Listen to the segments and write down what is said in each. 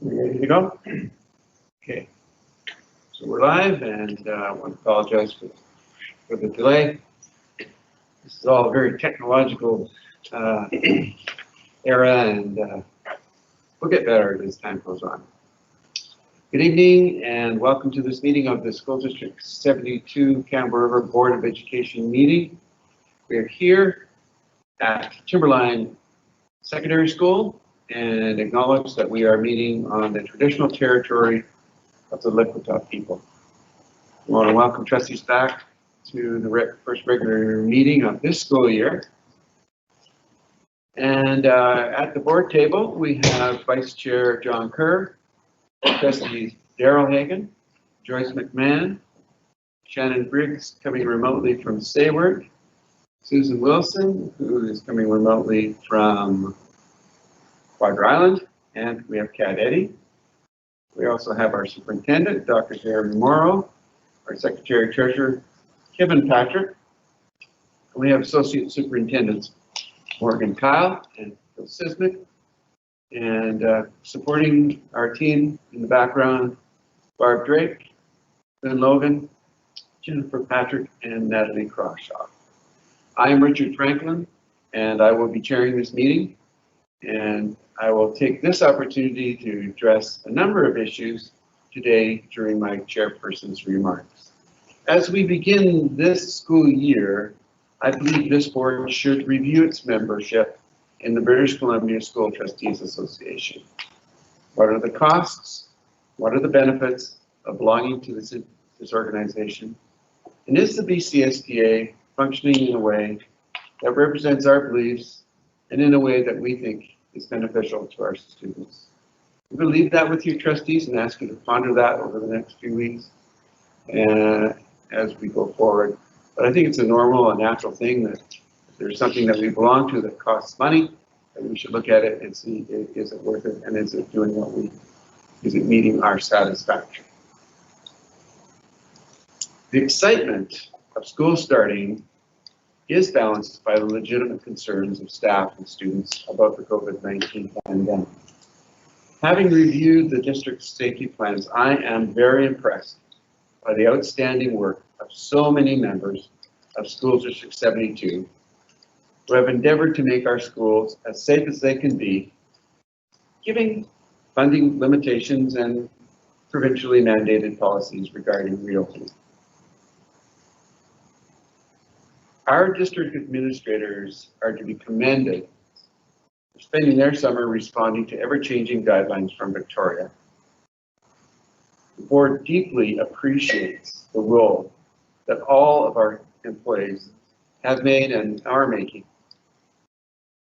We ready to go? Okay. So we're live, and I want to apologize for the delay. This is all a very technological era, and we'll get better as time goes on. Good evening, and welcome to this meeting of the School District 72 Campbell River Board of Education meeting. We're here at Timberline Secondary School and acknowledge that we are meeting on the traditional territory of the Mclaughlin people. We want to welcome trustees back to the first regular meeting of this school year. And at the board table, we have Vice Chair John Kerr, trustees Daryl Hagan, Joyce McMahon, Shannon Briggs coming remotely from Sayward, Susan Wilson, who is coming remotely from Quadra Island, and we have Kat Eddy. We also have our superintendent, Dr. Jeremy Morrow, our secretary treasurer, Kevin Patrick. And we have associate superintendents, Morgan Kyle and Phil Sismic. And supporting our team in the background, Barb Drake, Lynn Logan, Jennifer Patrick, and Natalie Crawshaw. I am Richard Franklin, and I will be chairing this meeting. And I will take this opportunity to address a number of issues today during my chairperson's remarks. As we begin this school year, I believe this board should review its membership in the British Columbia School Trustees Association. What are the costs? What are the benefits of belonging to this organization? And is the BCSDA functioning in a way that represents our beliefs and in a way that we think is beneficial to our students? I'm going to leave that with you, trustees, and ask you to ponder that over the next few weeks as we go forward. But I think it's a normal and natural thing that if there's something that we belong to that costs money, that we should look at it and see, is it worth it, and is it doing is it meeting our satisfaction? The excitement of school starting is balanced by the legitimate concerns of staff and students about the COVID-19 pandemic. Having reviewed the district's safety plans, I am very impressed by the outstanding work of so many members of School District 72 who have endeavored to make our schools as safe as they can be, giving funding limitations and provincially mandated policies regarding reopening. Our district administrators are to be commended for spending their summer responding to ever-changing guidelines from Victoria. The board deeply appreciates the role that all of our employees have made and are making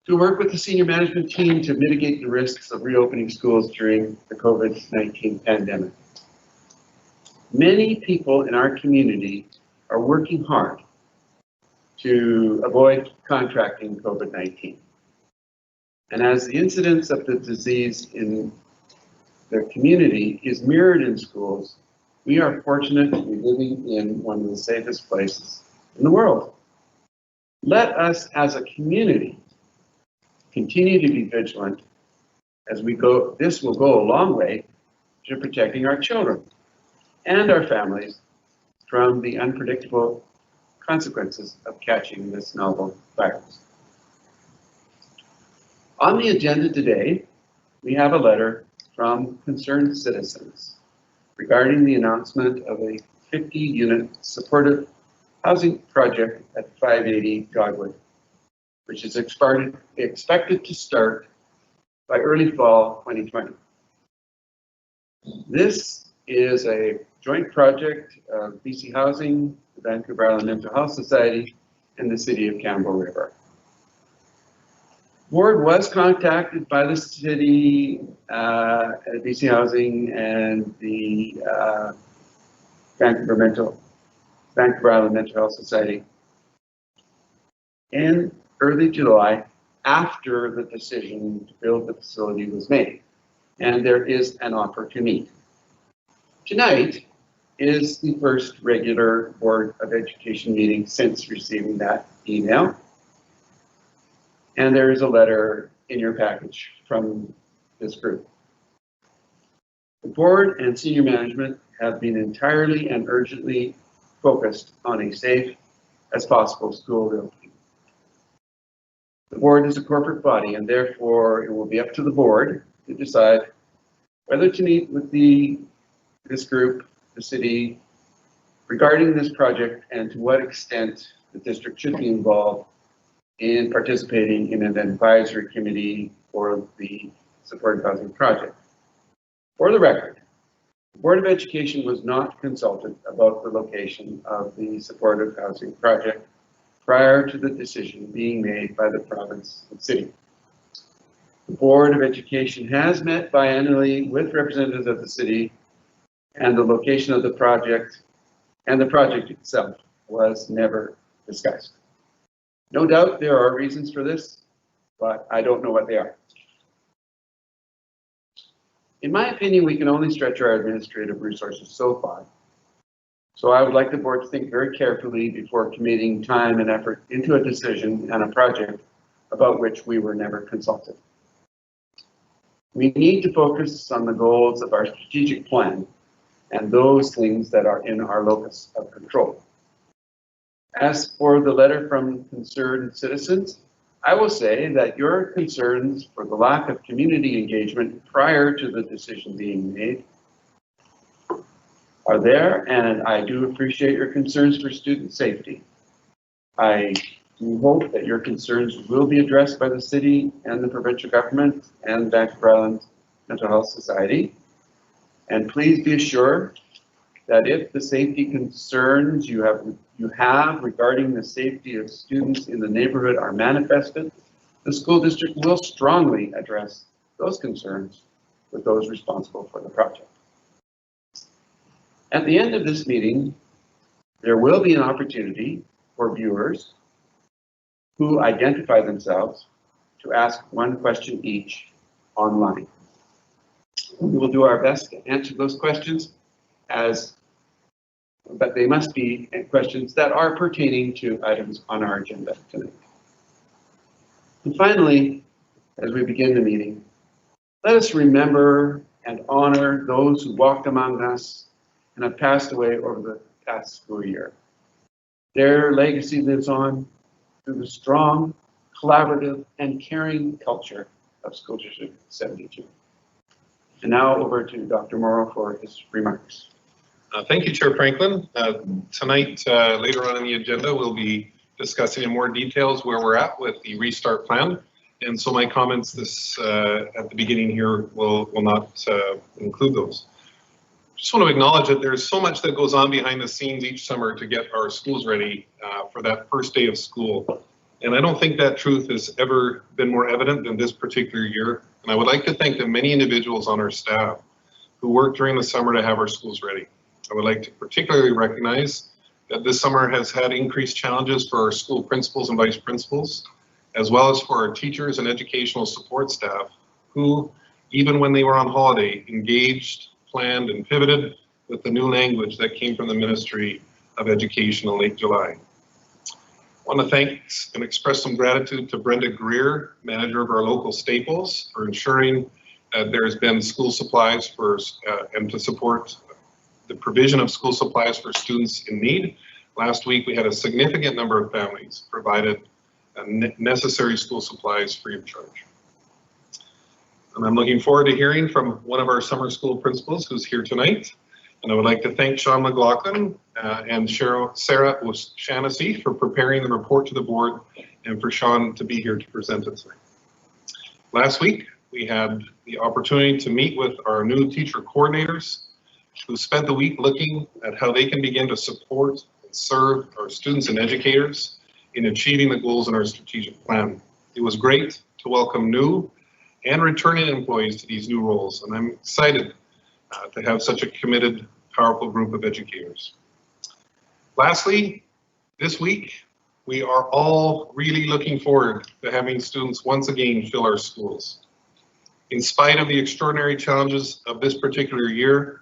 to work with the senior management team to mitigate the risks of reopening schools during the COVID-19 pandemic. Many people in our community are working hard to avoid contracting COVID-19. And as the incidence of the disease in the community is mirrored in schools, we are fortunate to be living in one of the safest places in the world. Let us as a community continue to be vigilant as we go. This will go a long way to protecting our children and our families from the unpredictable consequences of catching this novel virus. On the agenda today, we have a letter from concerned citizens regarding the announcement of a 50-unit supportive housing project at 580 Dogwood, which is expected to start by early fall 2020. This is a joint project of BC Housing, the Vancouver Island Mental Health Society, and the City of Campbell River. Board was contacted by the city, BC Housing, and the Vancouver Island Mental Health Society in early July after the decision to build the facility was made, and there is an offer to meet. Tonight is the first regular Board of Education meeting since receiving that email. And there is a letter in your package from this group. The board and senior management have been entirely and urgently focused on a safe as possible school reopening. The board is a corporate body, and therefore it will be up to the board to decide whether to meet with this group, the city, regarding this project, and to what extent the district should be involved in participating in an advisory committee for the supported housing project. For the record, the Board of Education was not consulted about the location of the supportive housing project prior to the decision being made by the province and city. The Board of Education has met biannually with representatives of the city, and the location of the project and the project itself was never discussed. No doubt there are reasons for this, but I don't know what they are. In my opinion, we can only stretch our administrative resources so far. So I would like the board to think very carefully before committing time and effort into a decision and a project about which we were never consulted. We need to focus on the goals of our strategic plan and those things that are in our locus of control. As for the letter from concerned citizens, I will say that your concerns for the lack of community engagement prior to the decision being made are there, and I do appreciate your concerns for student safety. I do hope that your concerns will be addressed by the city and the provincial government and Vancouver Island Mental Health Society. And please be assured that if the safety concerns you have regarding the safety of students in the neighborhood are manifested, the school district will strongly address those concerns with those responsible for the project. At the end of this meeting, there will be an opportunity for viewers who identify themselves to ask one question each online. We will do our best to answer those questions, but they must be questions that are pertaining to items on our agenda tonight. And finally, as we begin the meeting, let us remember and honor those who walked among us and have passed away over the past school year. Their legacy lives on through the strong, collaborative, and caring culture of School District 72. And now over to Dr. Morrow for his remarks. Thank you, Chair Franklin. Tonight, later on in the agenda, we'll be discussing in more details where we're at with the restart plan. And so my comments at the beginning here will not include those. Just want to acknowledge that there's so much that goes on behind the scenes each summer to get our schools ready for that first day of school. And I don't think that truth has ever been more evident than this particular year. And I would like to thank the many individuals on our staff who worked during the summer to have our schools ready. I would like to particularly recognize that this summer has had increased challenges for our school principals and vice principals, as well as for our teachers and educational support staff who, even when they were on holiday, engaged, planned, and pivoted with the new language that came from the Ministry of Education in late July. I want to thank and express some gratitude to Brenda Greer, manager of our local Staples, for ensuring that there's been school supplies and to support the provision of school supplies for students in need. Last week, we had a significant number of families provided necessary school supplies free of charge. And I'm looking forward to hearing from one of our summer school principals who's here tonight. And I would like to thank Sean Mclaughlin and Sarah O'Shaughnessy for preparing the report to the board and for Sean to be here to present it tonight. Last week, we had the opportunity to meet with our new teacher coordinators who spent the week looking at how they can begin to support and serve our students and educators in achieving the goals in our strategic plan. It was great to welcome new and returning employees to these new roles, and I'm excited to have such a committed, powerful group of educators. Lastly, this week, we are all really looking forward to having students once again fill our schools. In spite of the extraordinary challenges of this particular year,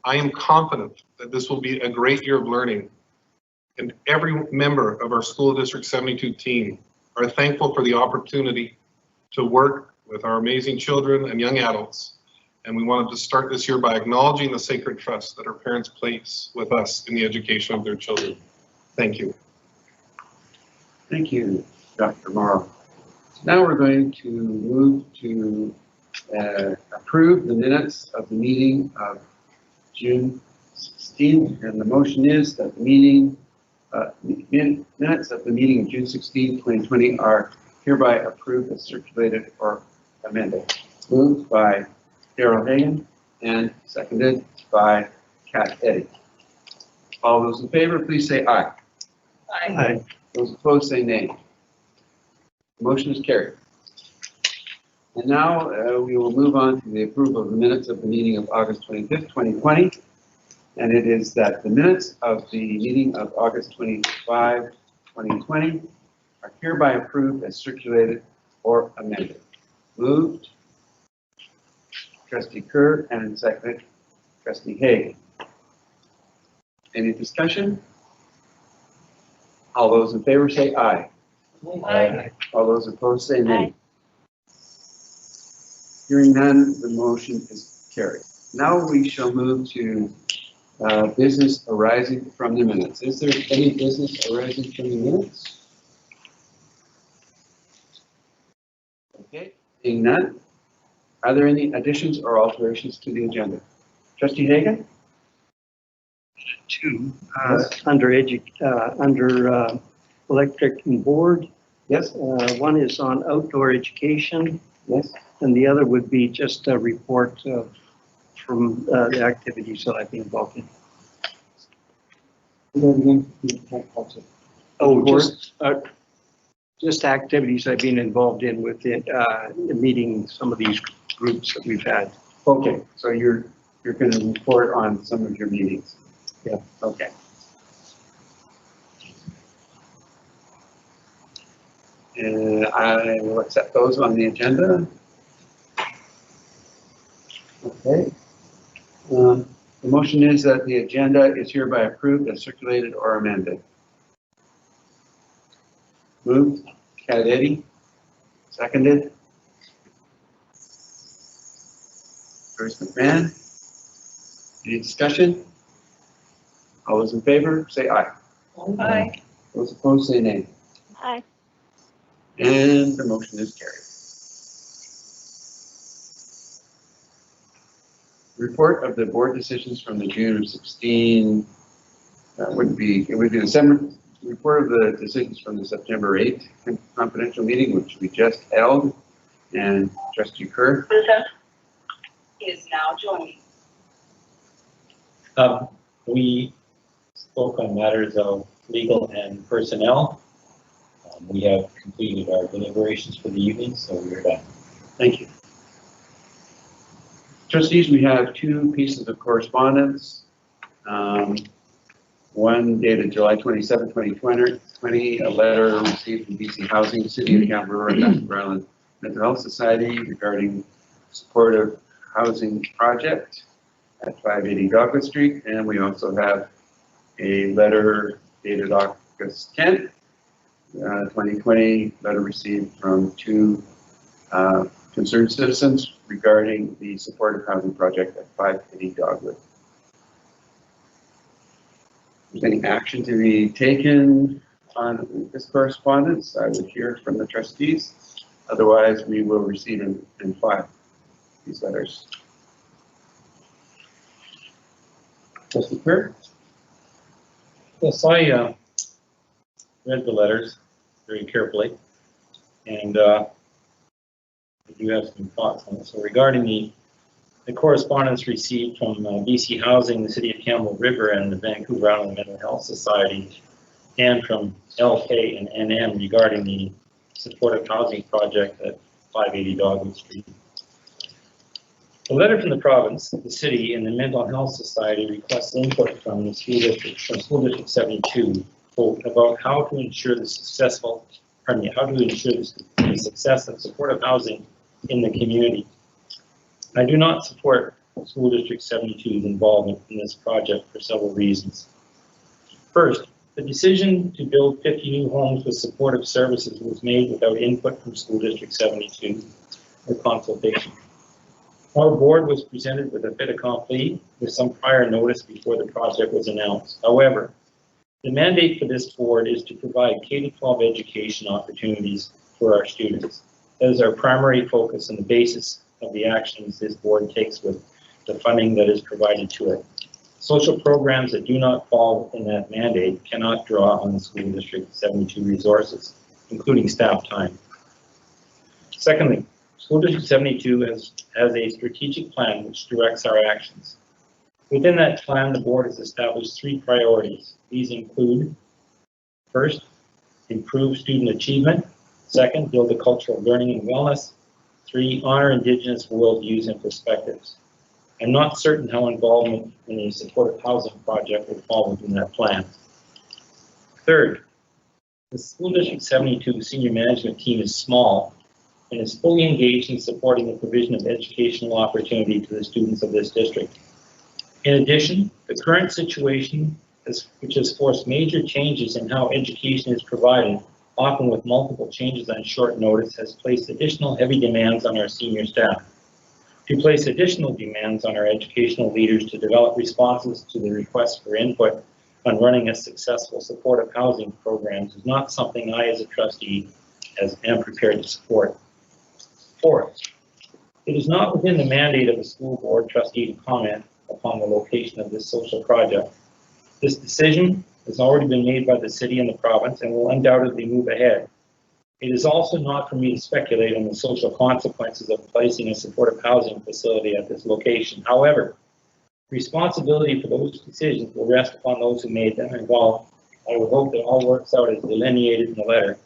I am confident that this will be a great year of learning, and every member of our School District 72 team are thankful for the opportunity to work with our amazing children and young adults And we wanted to start this year by acknowledging the sacred trust that our parents place with us in the education of their children. Thank you. Thank you, Dr. Morrow. Now we're going to move to approve the minutes of the meeting of June 16th. And the motion is that the minutes of the meeting of June 16, 2020 are hereby approved as circulated or amended. Moved by Daryl Hagan and seconded by Kat Eddy. All those in favor, please say aye. Aye. Aye. Those opposed say nay. The motion is carried. And now we will move on to the approval of the minutes of the meeting of August 25th, 2020. And it is that the minutes of the meeting of August 25, 2020 are hereby approved as circulated or amended. Moved, Trustee Kerr, and seconded, Trustee Hagan. Any discussion? All those in favor say aye. Aye. All those opposed say nay. Hearing none, the motion is carried. Now we shall move to business arising from the minutes. Is there any business arising from the minutes? Okay, seeing none. Are there any additions or alterations to the agenda? Trustee Hagan? Two, Yes. under electric and board. Yes? One is on outdoor education, Yes? and the other would be just a report from the activities that I've been involved in. Oh, just activities I've been involved in within meeting some of these groups that we've had. Okay, so you're going to report on some of your meetings? Yeah. Okay. I will accept those on the agenda. Okay. The motion is that the agenda is hereby approved as circulated or amended. Moved, Kat Eddy. Seconded, Joyce McMahon. Any discussion? All those in favor, say aye. Aye. Those opposed, say nay. Aye. And the motion is carried. Report of the board decisions from the June 16, it would be the report of the decisions from the September 8th confidential meeting, which we just held, and Trustee Kerr. Is now joining. We spoke on matters of legal and personnel. We have completed our deliberations for the evening, so we're done. Thank you. Trustees, we have two pieces of correspondence. One dated July 27, 2020, a letter received from BC Housing, City of Campbell, and Mclaughlin Mental Health Society regarding supportive housing project at 580 Douglas Street. And we also have a letter dated August 10th, 2020, letter received from two concerned citizens regarding the supportive housing project at 580 Dogwood. If there's any action to be taken on this correspondence, I would hear from the trustees. Otherwise, we will receive and file these letters. Trustee Kerr? Yes, I read the letters very carefully, and I do have some thoughts on it. So regarding the correspondence received from BC Housing, the City of Campbell River, and the Vancouver Island Mental Health Society, and from LK and NM regarding the supportive housing project at 580 Dogwood Street. The letter from the province, the city, and the Mental Health Society requests input from the school district, from School District 72, quote, about how to ensure the success of supportive housing in the community. I do not support School District 72's involvement in this project for several reasons. First, the decision to build 50 new homes with supportive services was made without input from School District 72 or consultation. Our board was presented with a fait accompli with some prior notice before the project was announced. However, the mandate for this board is to provide K-12 education opportunities for our students. That is our primary focus and the basis of the actions this board takes with the funding that is provided to it. Social programs that do not fall within that mandate cannot draw on the School District 72 resources, including staff time. Secondly, School District 72 has a strategic plan which directs our actions. Within that plan, the board has established 3 priorities. These include, first, improve student achievement. Second, build a culture of learning and wellness. 3, honor Indigenous worldviews and perspectives. I'm not certain how involvement in a supportive housing project would fall within that plan. Third, the School District 72 senior management team is small and is fully engaged in supporting the provision of educational opportunity to the students of this district. In addition, the current situation, which has forced major changes in how education is provided, often with multiple changes on short notice, has placed additional heavy demands on our senior staff. To place additional demands on our educational leaders to develop responses to the request for input on running a successful supportive housing programs is not something I, as a trustee, am prepared to support. Fourth, it is not within the mandate of the school board trustee to comment upon the location of this social project. This decision has already been made by the city and the province and will undoubtedly move ahead. It is also not for me to speculate on the social consequences of placing a supportive housing facility at this location. However, responsibility for those decisions will rest upon those who made them, and while I would hope that all works out as delineated in the letter,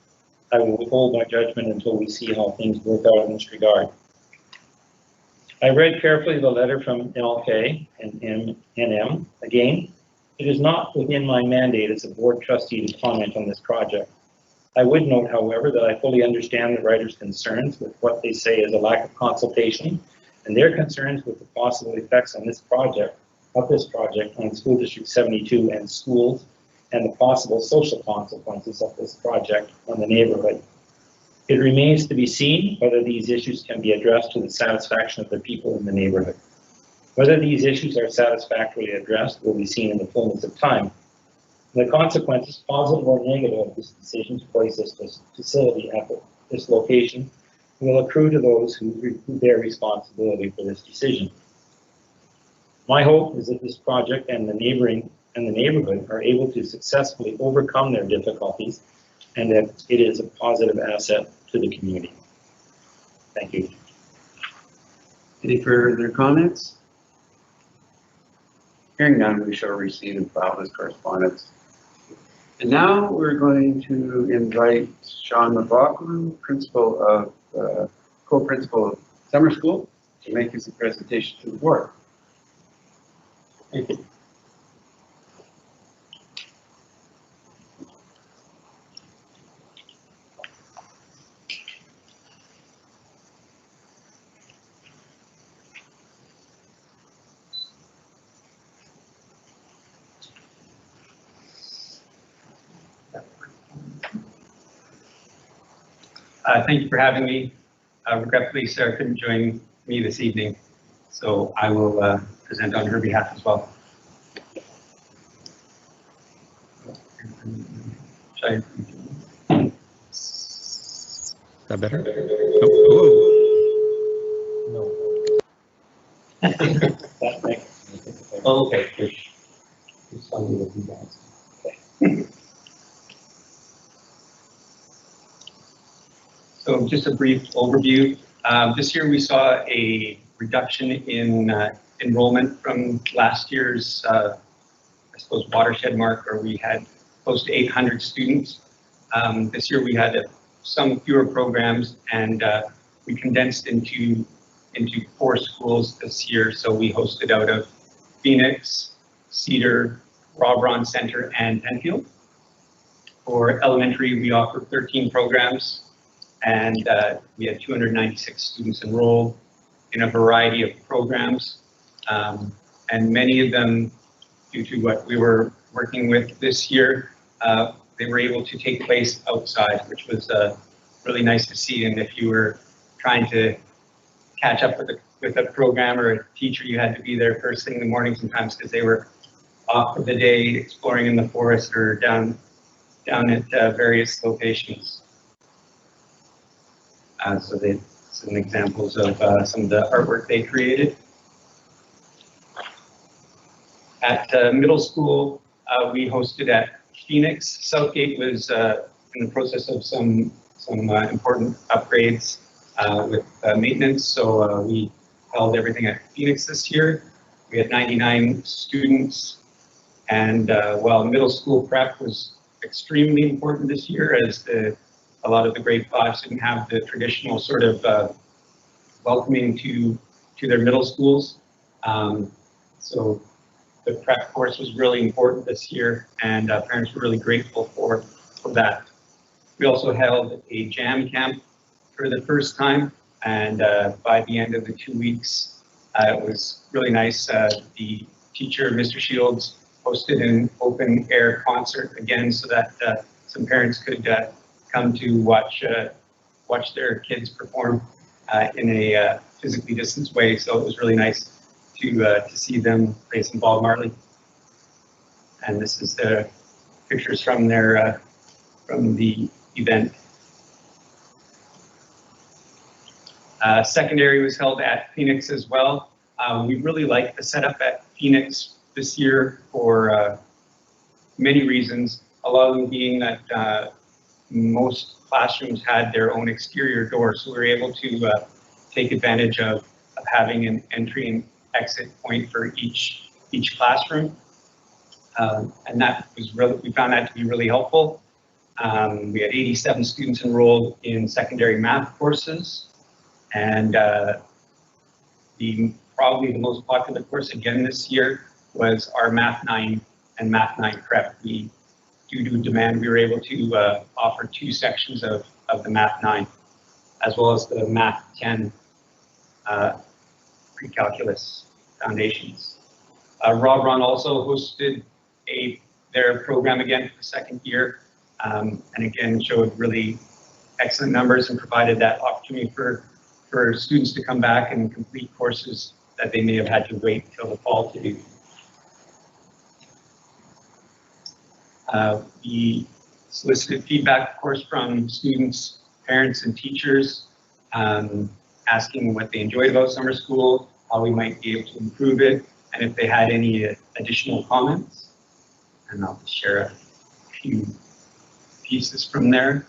I will withhold my judgment until we see how things work out in this regard. I read carefully the letter from LK and NM. Again, it is not within my mandate as a board trustee to comment on this project. I would note, however, that I fully understand the writer's concerns with what they say is a lack of consultation and their concerns with the possible effects on this project on School District 72 and schools, and the possible social consequences of this project on the neighborhood. It remains to be seen whether these issues can be addressed to the satisfaction of the people in the neighborhood. Whether these issues are satisfactorily addressed will be seen in the fullness of time. The consequences, positive or negative, of this decision to place this facility at this location will accrue to those who bear responsibility for this decision. My hope is that this project and the neighborhood are able to successfully overcome their difficulties and that it is a positive asset to the community. Thank you. Any further comments? Hearing none, we shall receive and file this correspondence. And now we're going to invite Sean Mclaughlin, co-principal of Summer School, to make his presentation to the board. Thank you. Thank you for having me. Regretfully, Sarah couldn't join me this evening, so I will present on her behalf as well. Should I? Is that better? Oh, okay. Just tell me what you guys. Okay. So just a brief overview. This year we saw a reduction in enrollment from last year's, I suppose, watershed mark, where we had close to 800 students. This year we had some fewer programs, and we condensed into 4 schools this year. So we hosted out of Phoenix, Cedar, Robron Center, and Penfield. For elementary, we offered 13 programs. And we had 296 students enrolled in a variety of programs. And many of them, due to what we were working with this year, they were able to take place outside, which was really nice to see. And if you were trying to catch up with with a program or a teacher, you had to be there first thing in the morning sometimes because they were off for the day exploring in the forest or down at various locations. So they some examples of some of the artwork they created. At middle school, we hosted at Phoenix. Southgate was in the process of some important upgrades with maintenance, so we held everything at Phoenix this year. We had 99 students, and while middle school prep was extremely important this year, as a lot of the grade 5s didn't have the traditional sort of welcoming to their middle schools. So the prep course was really important this year, and parents were really grateful for that. We also held a jam camp for the first time, and by the end of the 2 weeks, it was really nice. The teacher, Mr. Shields, hosted an open air concert again so that some parents could come to watch their kids perform in a physically distanced way. So it was really nice to see them play some Bob Marley. And this is the pictures from their from the event. Secondary was held at Phoenix as well. We really like the setup at Phoenix this year for many reasons. A lot of them being that most classrooms had their own exterior doors, so we were able to take advantage of having an entry and exit point for each classroom, and that was really, we found that to be really helpful. We had 87 students enrolled in secondary math courses, and probably the most popular course again this year was our Math 9 and Math 9 Prep. Due to demand, we were able to offer 2 sections of the Math 9, as well as the Math 10 pre-calculus foundations. Rob Ron also hosted their program again for the second year, and again showed really excellent numbers and provided that opportunity for students to come back and complete courses that they may have had to wait until the fall to do. We solicited feedback, of course, from students, parents, and teachers, asking what they enjoyed about summer school, how we might be able to improve it, and if they had any additional comments. And I'll just share a few pieces from there.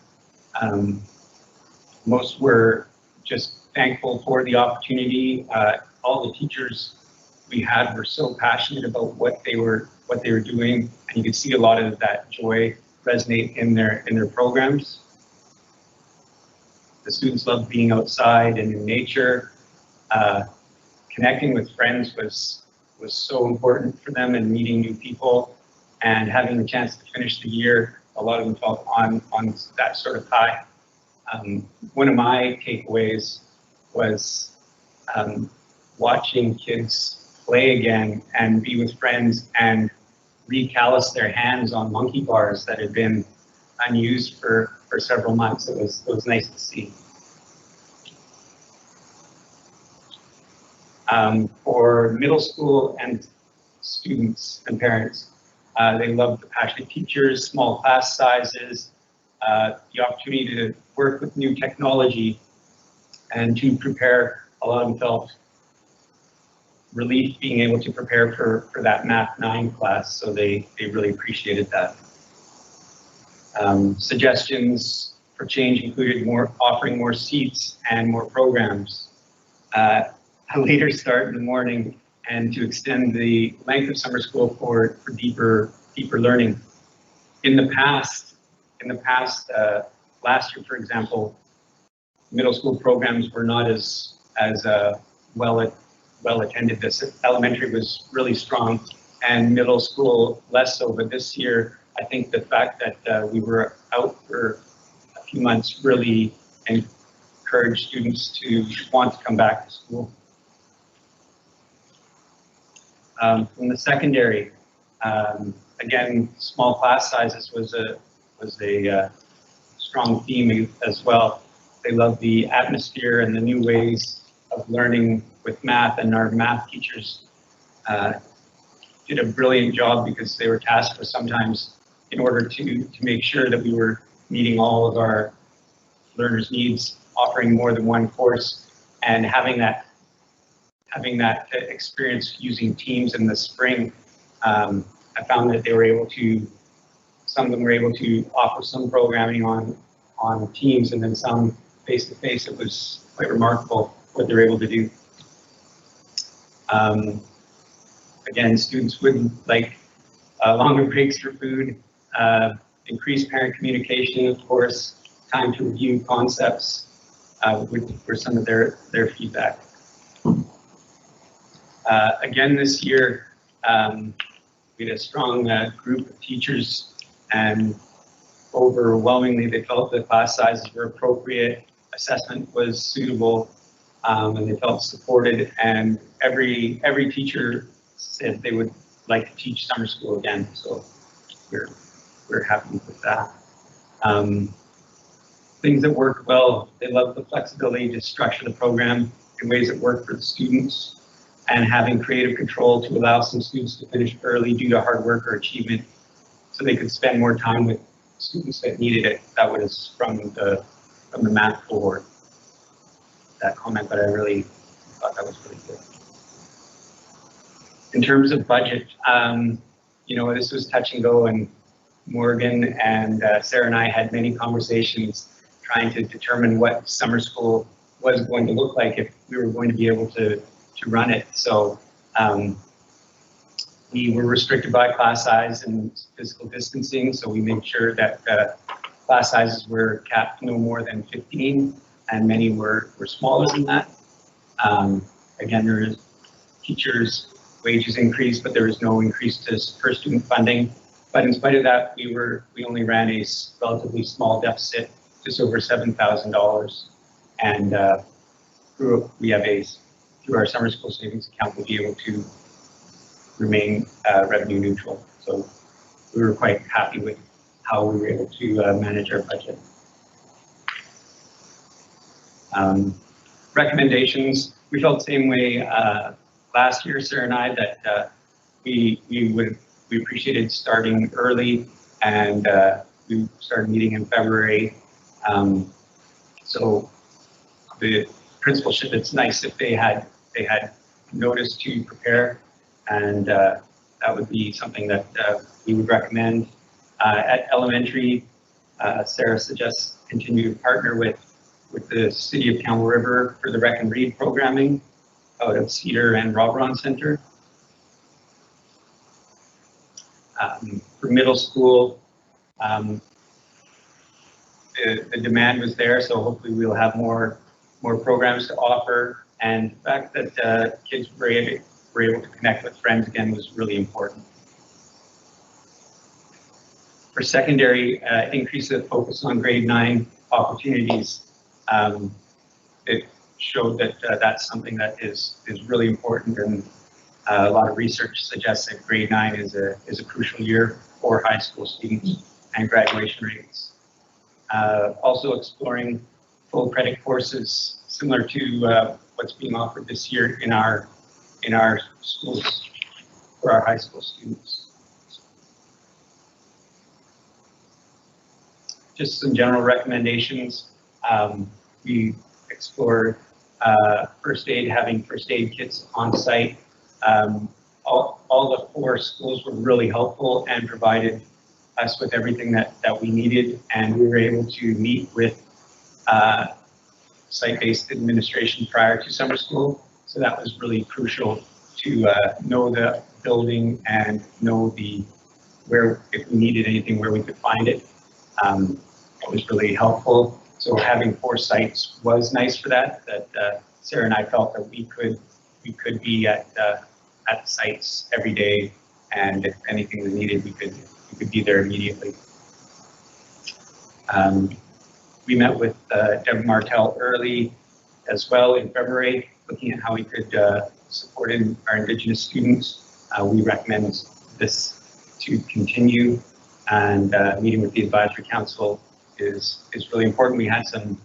Most were just thankful for the opportunity. All the teachers we had were so passionate about what they were doing, and you could see a lot of that joy resonate in their programs. The students loved being outside and in nature. Connecting with friends was so important for them, and meeting new people, and having the chance to finish the year. A lot of them felt on that sort of high. One of my takeaways was watching kids play again and be with friends and recallus their hands on monkey bars that had been unused for several months. It was nice to see. For middle school and students and parents, they loved the passionate teachers, small class sizes, the opportunity to work with new technology, and to prepare. A lot of them felt relief being able to prepare for that Math 9 class, so they really appreciated that. Suggestions for change included offering more seats and more programs, a later start in the morning, and to extend the length of summer school for deeper learning. In the past, last year, for example, middle school programs were not as well attended. This elementary was really strong, and middle school less so. But this year, I think the fact that we were out for a few months really encouraged students to want to come back to school. From the secondary, again, small class sizes was a strong theme as well. They loved the atmosphere and the new ways of learning with math, and our math teachers did a brilliant job because they were tasked with sometimes, in order to make sure that we were meeting all of our learners' needs, offering more than one course, and having that experience using Teams in the spring. I found that they were able to, some of them were able to offer some programming on Teams, and then some face-to-face. It was quite remarkable what they're able to do. Again, students would like longer breaks for food, increased parent communication, of course, time to review concepts, were some of their feedback. Again, this year, we had a strong group of teachers, and overwhelmingly they felt the class sizes were appropriate, assessment was suitable, and they felt supported, and every teacher said they would like to teach summer school again, so we're happy with that. Things that worked well, they love the flexibility to structure the program in ways that work for the students, and having creative control to allow some students to finish early due to hard work or achievement, so they could spend more time with students that needed it. That was from the math cohort, that comment, but I really thought that was really good. In terms of budget, you know, this was touch and go, and Morgan and Sarah and I had many conversations trying to determine what summer school was going to look like if we were going to be able to run it. So we were restricted by class size and physical distancing, so we made sure that class sizes were capped no more than 15, and many were smaller than that. Again, there is teachers' wages increased, but there was no increase to per student funding. But in spite of that, we only ran a relatively small deficit, just over $7,000, and through our summer school savings account, we'll be able to remain revenue neutral. So we were quite happy with how we were able to manage our budget. Recommendations, we felt the same way last year, Sarah and I, that we appreciated starting early, and we started meeting in February. So the principalship, it's nice if they had notice to prepare, and that would be something that we would recommend. At elementary, Sarah suggests continue to partner with the City of Campbell River for the Rec and Read programming out of Cedar and Robron Center. For middle school, the demand was there, so hopefully we'll have more programs to offer, and the fact that kids were able to connect with friends again was really important. For secondary, increase the focus on grade 9 opportunities. It showed that that's something that is really important, and a lot of research suggests that grade 9 is a crucial year for high school students and graduation rates. Also exploring full credit courses similar to what's being offered this year in our schools for our high school students. Just some general recommendations. We explored first aid, having first aid kits on site. All the 4 schools were really helpful and provided us with everything that we needed, and we were able to meet with site-based administration prior to summer school. So that was really crucial to know the building and know where, if we needed anything, where we could find it. It was really helpful. So having 4 sites was nice for that. Sarah and I felt that we could be at the sites every day, and if anything was needed, we could be there immediately. We met with Deb Martell early as well in February, looking at how we could support our Indigenous students. We recommend this to continue, and meeting with the advisory council is really important. We had some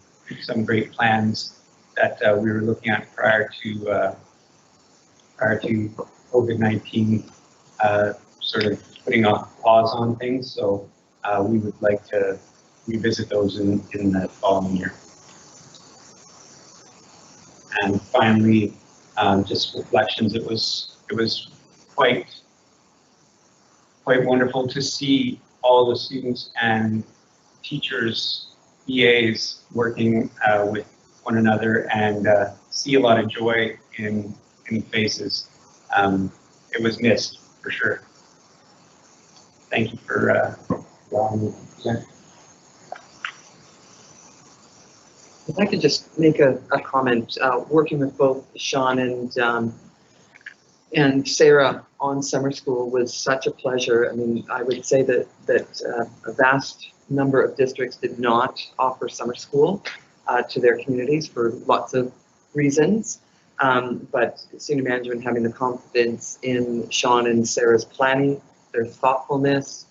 great plans that we were looking at prior to prior to COVID-19 sort of putting a pause on things. So we would like to revisit those in the following year. And finally, just reflections. It was quite wonderful to see all the students and teachers, EAs working with one another and see a lot of joy in faces. It was missed for sure. Thank you for allowing me to present. If I could just make a comment, working with both Sean and Sarah on summer school was such a pleasure. I mean, I would say that a vast number of districts did not offer summer school to their communities for lots of reasons. But senior management having the confidence in Sean and Sarah's planning, their thoughtfulness,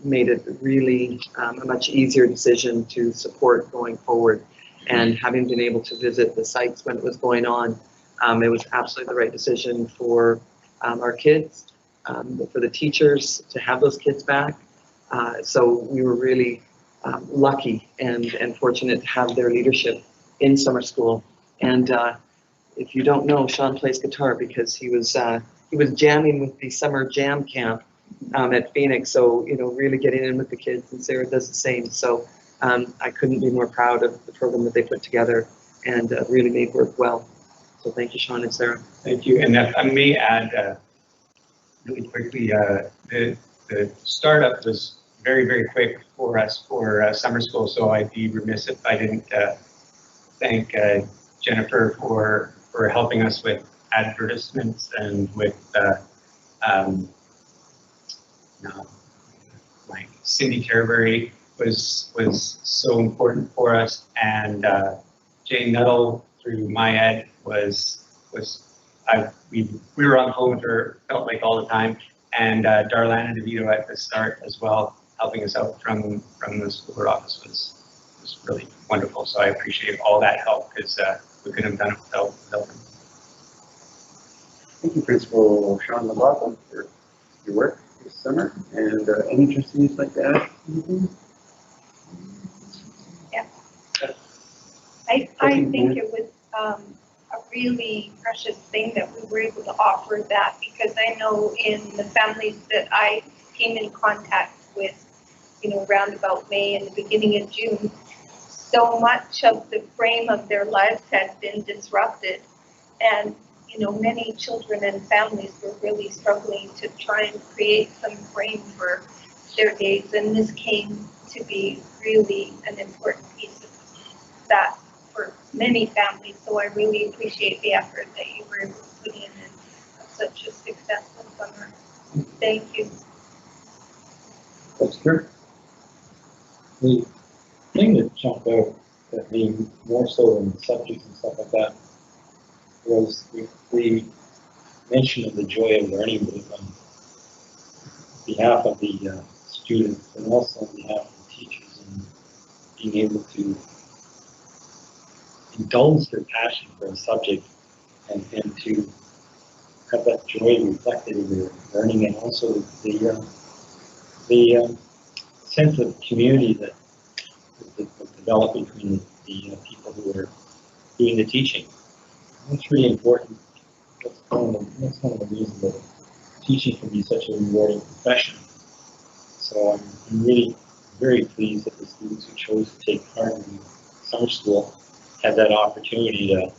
made it really a much easier decision to support going forward. And having been able to visit the sites when it was going on, it was absolutely the right decision for our kids, for the teachers to have those kids back. So we were really lucky and fortunate to have their leadership in summer school. And if you don't know, Sean plays guitar because he was jamming with the summer jam camp at Phoenix. So, you know, really getting in with the kids, and Sarah does the same. So I couldn't be more proud of the program that they put together and really made work well. So thank you, Sean and Sarah. Thank you. And if I may add really quickly, the startup was very, very quick for us for summer school. So I'd be remiss if I didn't thank Jennifer for helping us with advertisements and with like Cindy Terbury was so important for us, and Jane Nuttall through MyEd we were on the phone with her, felt like all the time, and Darlana DeVito at the start as well, helping us out from the school board office was really wonderful. So I appreciate all that help because we couldn't have done it without them. Thank you, Principal Sean Mclaughlin, for your work this summer. And any trustees like to add anything? I think it was a really precious thing that we were able to offer that, because I know in the families that I came in contact with, you know, around about May and the beginning of June, so much of the frame of their lives had been disrupted, and you know, many children and families were really struggling to try and create some frame for their days, and this came to be really an important piece of that for many families. So I really appreciate the effort that you were able to put in such a successful summer. Thank you. That's true. The thing that jumped out at me more so than the subjects and stuff like that was the mention of the joy of learning on behalf of the students and also on behalf of the teachers, and being able to indulge their passion for a subject and to have that joy reflected in their learning, and also the sense of community that developed between the people who are doing the teaching. That's really important. That's one of the reasons that teaching can be such a rewarding profession. So I'm really very pleased that the students who chose to take part in summer school had that opportunity to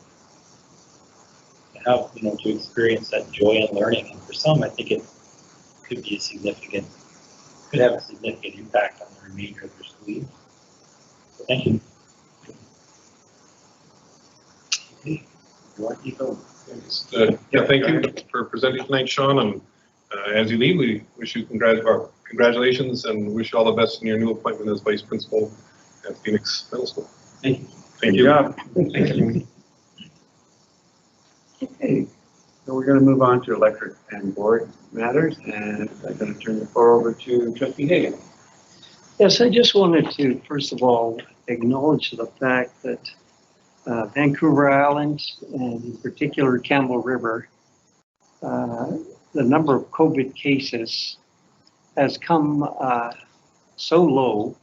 have, you know, to experience that joy in learning. And for some, I think it could be could have a significant impact on the remainder of their school year. So thank you. Okay. You want to go? Yeah, thank you for presenting tonight, Sean. And as you leave, we wish you congratulations and wish you all the best in your new appointment as vice principal at Phoenix Middle School. Thank you. Thank Good you. job. Thank you. Okay, so we're going to move on to electric and board matters, and I'm going to turn the floor over to Trustee Hagan. Yes, I just wanted to, first of all, acknowledge the fact that Vancouver Island, and in particular Campbell River, the number of COVID cases has come so low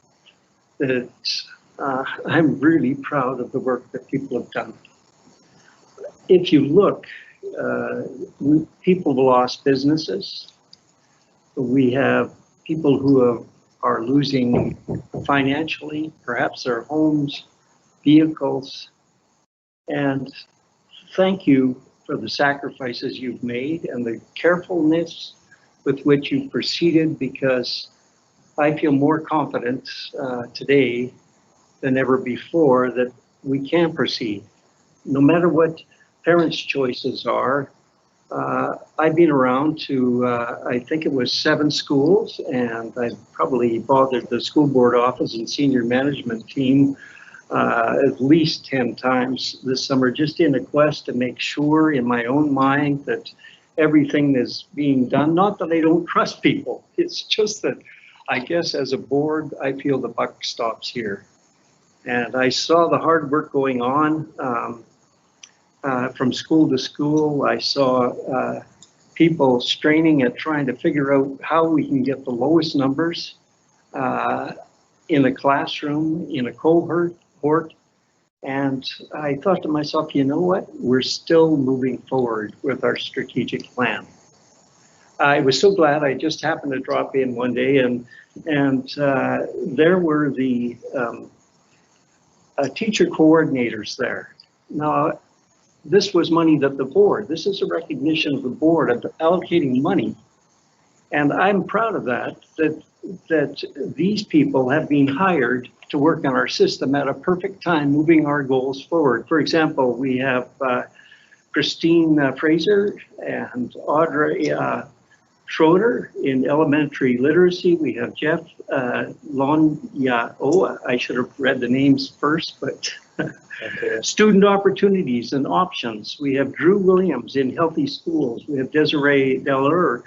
that I'm really proud of the work that people have done. If you look, people have lost businesses. We have people who are losing financially, perhaps their homes, vehicles. And thank you for the sacrifices you've made and the carefulness with which you've proceeded, because I feel more confident today than ever before that we can proceed. No matter what parents' choices are, I've been around to, I think it was 7 schools, and I've probably bothered the school board office and senior management team at least 10 times this summer, just in a quest to make sure in my own mind that everything is being done. Not that I don't trust people, it's just that I guess as a board, I feel the buck stops here. And I saw the hard work going on from school to school. I saw people straining at trying to figure out how we can get the lowest numbers in a classroom, in a cohort. And I thought to myself, you know what? We're still moving forward with our strategic plan. I was so glad I just happened to drop in one day, and there were the teacher coordinators there. Now, this was money that the board, this is a recognition of the board of allocating money. And I'm proud of that these people have been hired to work on our system at a perfect time, moving our goals forward. For example, we have Christine Fraser and Audrey Schroeder in elementary literacy. We have Jeff Lonyao. I should have read the names first, but student opportunities and options. We have Drew Williams in healthy schools. We have Desiree Dallaire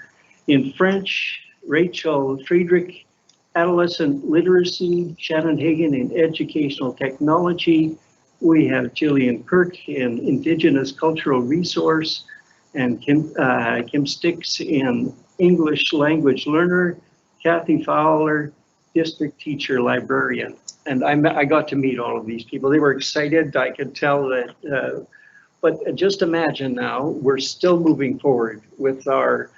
in French, Rachel Friedrich, adolescent literacy, Shannon Hagan in educational technology. We have Jillian Kirk in Indigenous cultural resource, and Kim Sticks in English language learner, Kathy Fowler, district teacher librarian. And I got to meet all of these people. They were excited. I could tell that, but just imagine now, we're still moving forward with our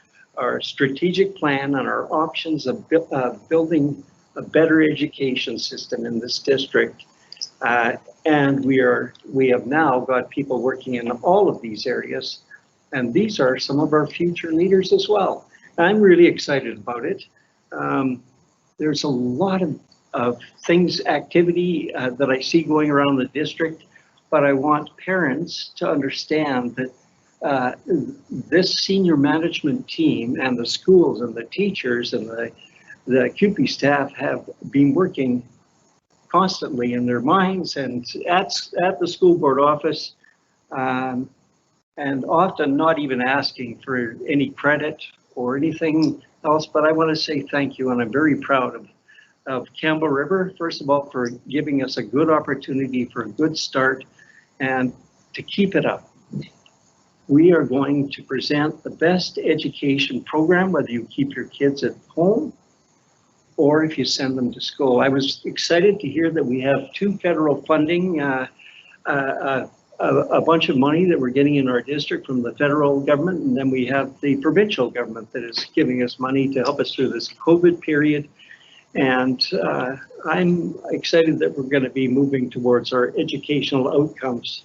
strategic plan and our options of building a better education system in this district. And we have now got people working in all of these areas. And these are some of our future leaders as well. I'm really excited about it. There's a lot of things, activity that I see going around the district, but I want parents to understand that this senior management team and the schools and the teachers and the QP staff have been working constantly in their minds and at the school board office, and often not even asking for any credit or anything else. But I want to say thank you, and I'm very proud of Campbell River, first of all, for giving us a good opportunity for a good start and to keep it up. We are going to present the best education program, whether you keep your kids at home or if you send them to school. I was excited to hear that we have 2 federal funding, a bunch of money that we're getting in our district from the federal government, and then we have the provincial government that is giving us money to help us through this COVID period. And I'm excited that we're going to be moving towards our educational outcomes.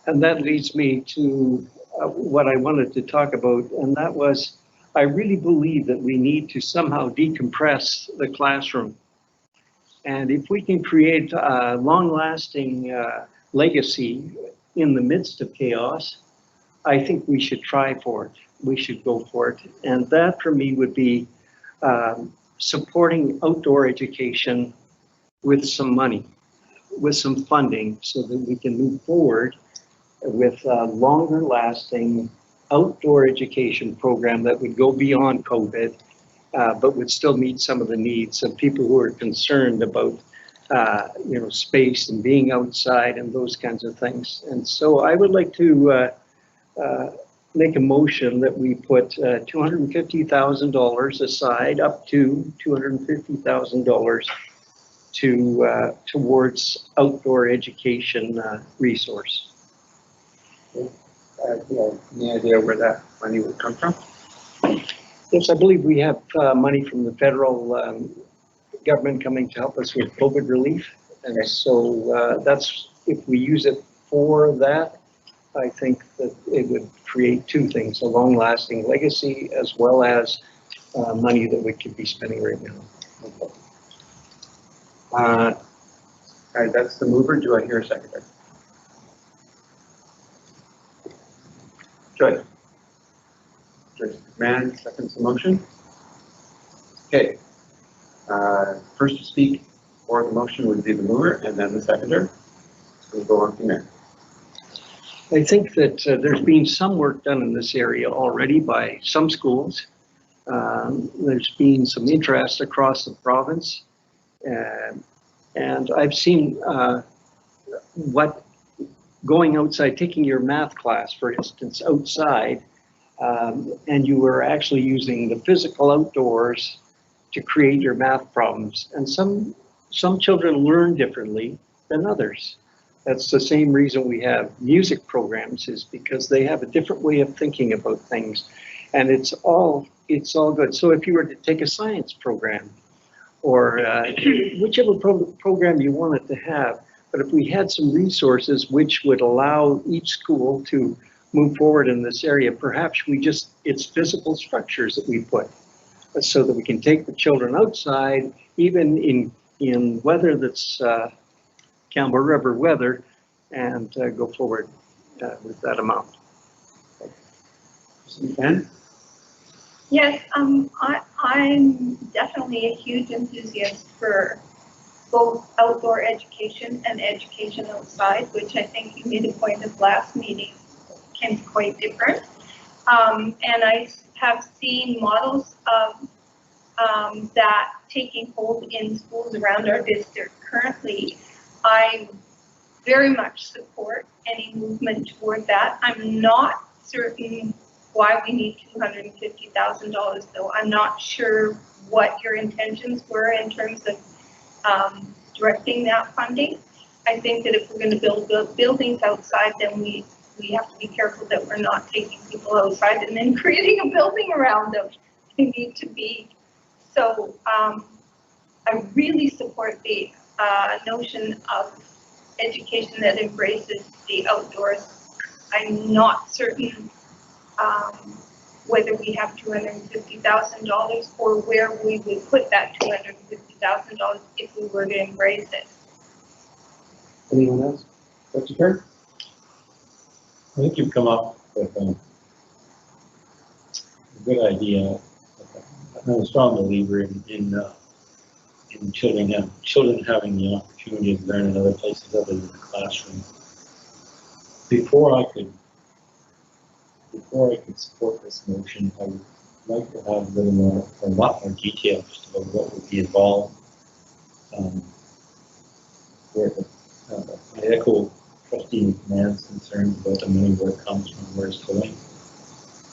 And that leads me to what I wanted to talk about, and that was, I really believe that we need to somehow decompress the classroom. And if we can create a long-lasting legacy in the midst of chaos, I think we should try for it. We should go for it. And that for me would be supporting outdoor education with some money, with some funding, so that we can move forward with a longer lasting outdoor education program that would go beyond COVID, but would still meet some of the needs of people who are concerned about space and being outside and those kinds of things. And so I would like to make a motion that we put $250,000 aside, up to $250,000 to towards outdoor education resource. Any idea where that money would come from? Yes, I believe we have money from the federal government coming to help us with COVID relief. And so that's, if we use it for that, I think that it would create two things, a long-lasting legacy as well as money that we could be spending right now. All right, that's the mover. Do I hear a seconder? Joyce. Joyce McMahon seconds the motion. Okay. First to speak for the motion would be the mover and then the seconder. We'll go on from there. I think that there's been some work done in this area already by some schools. There's been some interest across the province. And I've seen what going outside, taking your math class, for instance, outside, and you were actually using the physical outdoors to create your math problems. And some children learn differently than others. That's the same reason we have music programs, is because they have a different way of thinking about things. And it's all good. So if you were to take a science program, or whichever program you wanted to have, but if we had some resources which would allow each school to move forward in this area, perhaps it's physical structures that we put, so that we can take the children outside, even in weather that's Campbell River weather, and go forward with that amount. Ben? Yes, I'm definitely a huge enthusiast for both outdoor education and education outside, which I think you made a point of last meeting can be quite different. And I have seen models of that taking hold in schools around our district currently. I very much support any movement toward that. I'm not certain why we need $250,000 though. I'm not sure what your intentions were in terms of directing that funding. I think that if we're going to build buildings outside, then we have to be careful that we're not taking people outside and then creating a building around them. They need to be. So I really support the notion of education that embraces the outdoors. I'm not certain whether we have $250,000 or where we would put that $250,000 if we were to embrace it. Anyone else? Dr. Kerr? I think you've come up with a good idea. I'm a strong believer in children having the opportunity to learn in other places other than the classroom. Before I could support this motion, I would like to have a lot more detail just about what would be involved. I echo Trustee McMahon's concerns about the money, where it comes from, where it's going.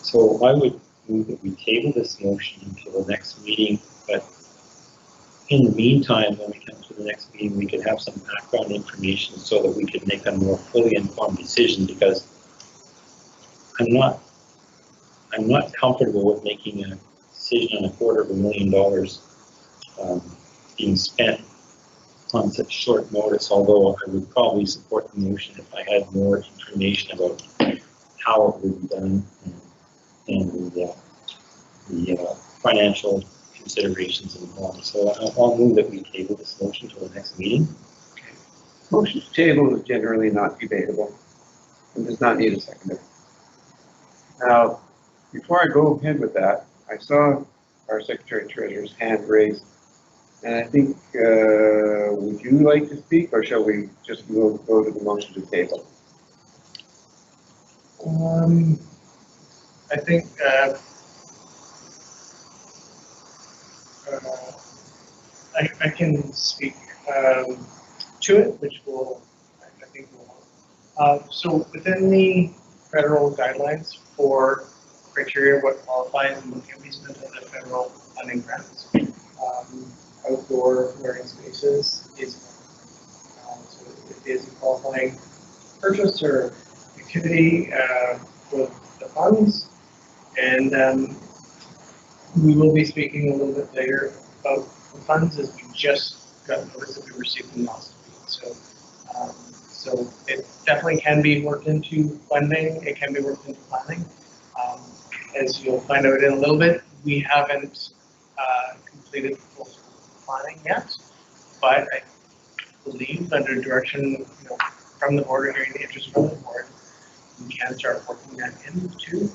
So I would move that we table this motion until the next meeting, but in the meantime, when we come to the next meeting, we could have some background information so that we could make a more fully informed decision, because I'm not comfortable with making a decision on $250,000 being spent on such short notice, although I would probably support the motion if I had more information about how it would be done and the financial considerations involved. So I'll move that we table this motion to the next meeting. Motion to table is generally not debatable and does not need a seconder. Now, before I go ahead with that, I saw our Secretary Treasurer's hand raised, and I think, would you like to speak, or shall we just go to the motion to table? I think I can speak to it, which will, I think will help. So within the federal guidelines for criteria what qualifies and what can be spent on the federal funding grants. Outdoor learning spaces is so it is a qualifying purchase or activity with the funds, and we will be speaking a little bit later about the funds as we just got notice that we received them last week. So it definitely can be worked into funding. It can be worked into planning. As you'll find out in a little bit, we haven't completed full planning yet, but I believe under direction from the board or hearing the interest from the board, we can start working that into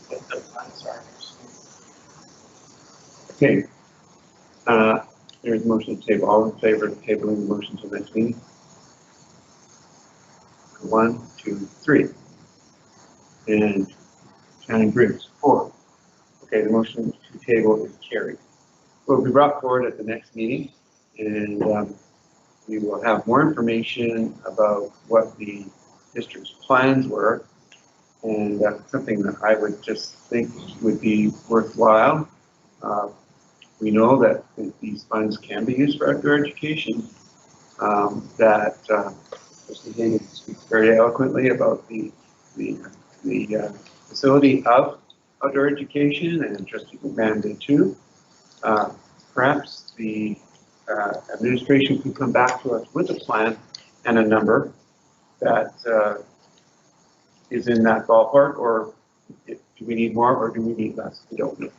what the plans are. Okay. There's a motion to table. All in favor of tabling the motion to the next meeting? 1, 2, 3. And Shannon Briggs, 4. Okay, the motion to table is carried. Will be brought forward at the next meeting, and we will have more information about what the district's plans were, and that's something that I would just think would be worthwhile. We know that these funds can be used for outdoor education, that Mr. Hagan speaks very eloquently about the facility of outdoor education, and Trustee McMahon did too. Perhaps the administration could come back to us with a plan and a number that is in that ballpark, or do we need more or do we need less? We don't know.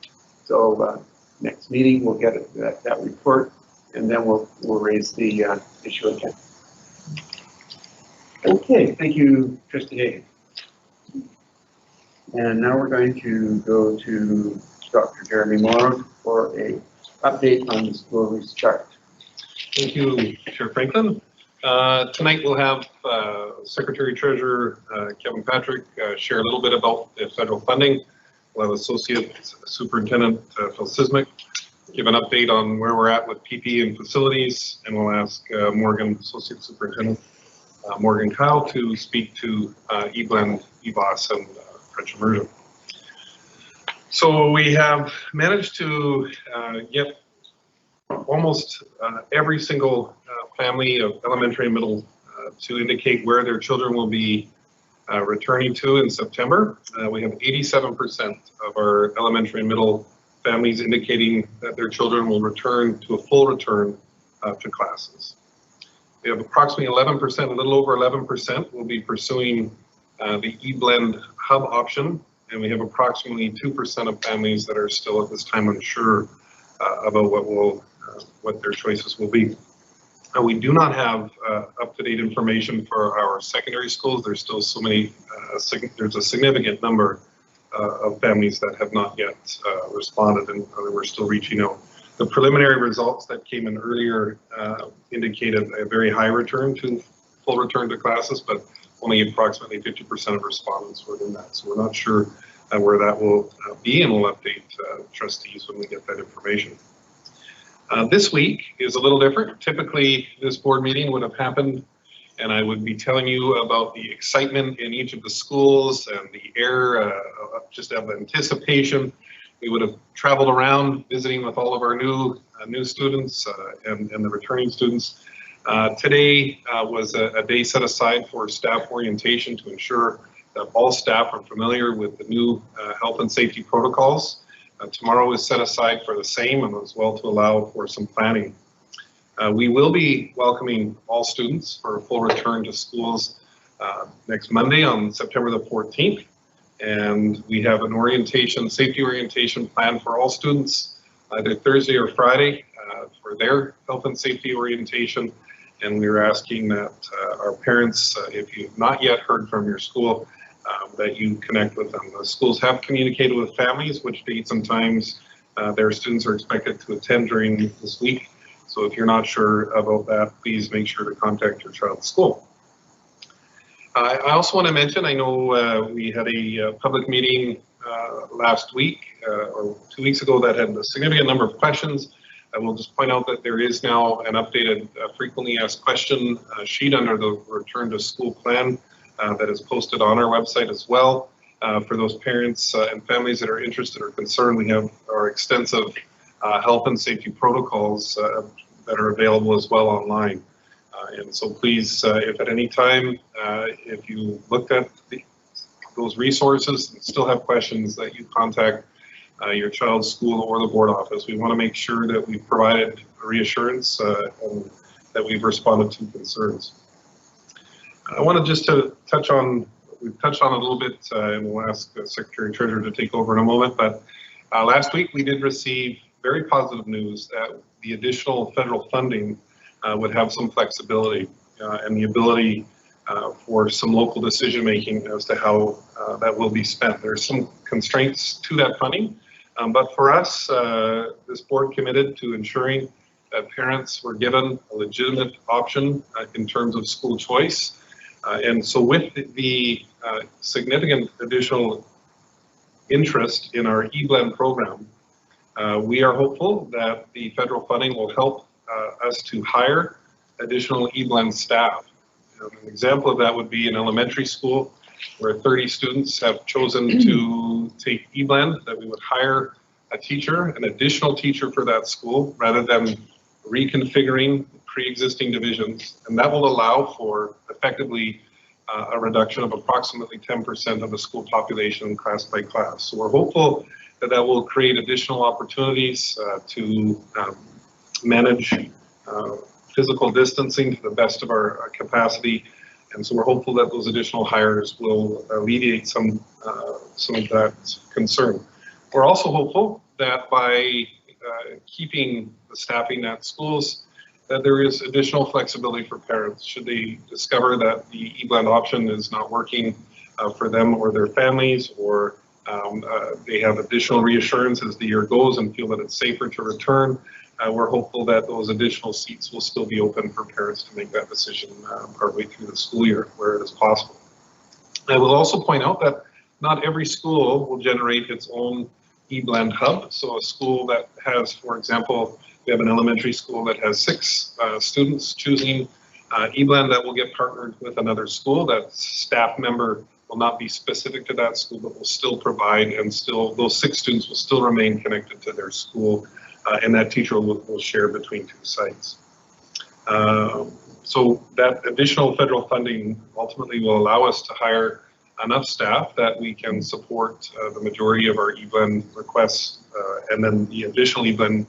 So next meeting we'll get that report, and then we'll raise the issue again. Okay, thank you, Trustee Hagan. And now we're going to go to Dr. Jeremy Morrow for a update on the school restart. Thank you, Chair Franklin. Tonight we'll have Secretary Treasurer Kevin Patrick share a little bit about the federal funding. We'll have Associate Superintendent Phil Sismic give an update on where we're at with PPE and facilities, and we'll ask Morgan, Associate Superintendent Morgan Kyle, to speak to eBlend, EBOS, and French immersion. So we have managed to get almost every single family of elementary and middle to indicate where their children will be returning to in September. We have 87% of our elementary and middle families indicating that their children will return to a full return to classes. We have approximately 11%, a little over 11% will be pursuing the eBlend hub option, and we have approximately 2% of families that are still at this time unsure about what their choices will be. We do not have up-to-date information for our secondary schools. There's still so many, there's a significant number of families that have not yet responded, and we're still reaching out. The preliminary results that came in earlier indicated a very high full return to classes, but only approximately 50% of respondents were in that. So we're not sure where that will be, and we'll update trustees when we get that information. This week is a little different. Typically, this board meeting would have happened, and I would be telling you about the excitement in each of the schools and the air, just of anticipation. We would have traveled around visiting with all of our new students and the returning students. Today was a day set aside for staff orientation to ensure that all staff are familiar with the new health and safety protocols. Tomorrow is set aside for the same, and as well to allow for some planning. We will be welcoming all students for a full return to schools next Monday on September the 14th. And we have an safety orientation plan for all students either Thursday or Friday for their health and safety orientation. And we're asking that our parents, if you've not yet heard from your school, that you connect with them. The schools have communicated with families which dates and times their students are expected to attend during this week. So if you're not sure about that, please make sure to contact your child's school. I also want to mention, I know we had a public meeting last week or 2 weeks ago that had a significant number of questions. I will just point out that there is now an updated frequently asked question sheet under the return to school plan that is posted on our website as well. For those parents and families that are interested or concerned, we have our extensive health and safety protocols that are available as well online. And so please, if at any time, if you looked at those resources and still have questions, that you contact your child's school or the board office. We want to make sure that we've provided reassurance and that we've responded to concerns. I wanted just to touch on, we've touched on it a little bit, and we'll ask the Secretary Treasurer to take over in a moment, but last week we did receive very positive news that the additional federal funding would have some flexibility and the ability for some local decision making as to how that will be spent. There's some constraints to that funding, but for us, this board committed to ensuring that parents were given a legitimate option in terms of school choice. And so with the significant additional interest in our eBlend program, we are hopeful that the federal funding will help us to hire additional eBlend staff. An example of that would be an elementary school where 30 students have chosen to take eBlend, that we would hire a teacher, an additional teacher for that school, rather than reconfiguring pre-existing divisions. And that will allow for effectively a reduction of approximately 10% of the school population class by class. So we're hopeful that that will create additional opportunities to manage physical distancing to the best of our capacity. And so we're hopeful that those additional hires will alleviate some of that concern. We're also hopeful that by keeping the staffing at schools, that there is additional flexibility for parents should they discover that the eBlend option is not working for them or their families, or they have additional reassurance as the year goes and feel that it's safer to return. We're hopeful that those additional seats will still be open for parents to make that decision partway through the school year where it is possible. I will also point out that not every school will generate its own eBlend hub. So a school that has, for example, we have an elementary school that has 6 students choosing eBlend, that will get partnered with another school. That staff member will not be specific to that school, but will still provide, and still those 6 students will still remain connected to their school. And that teacher will share between 2 sites. So that additional federal funding ultimately will allow us to hire enough staff that we can support the majority of our eBlend requests, and then the additional eBlend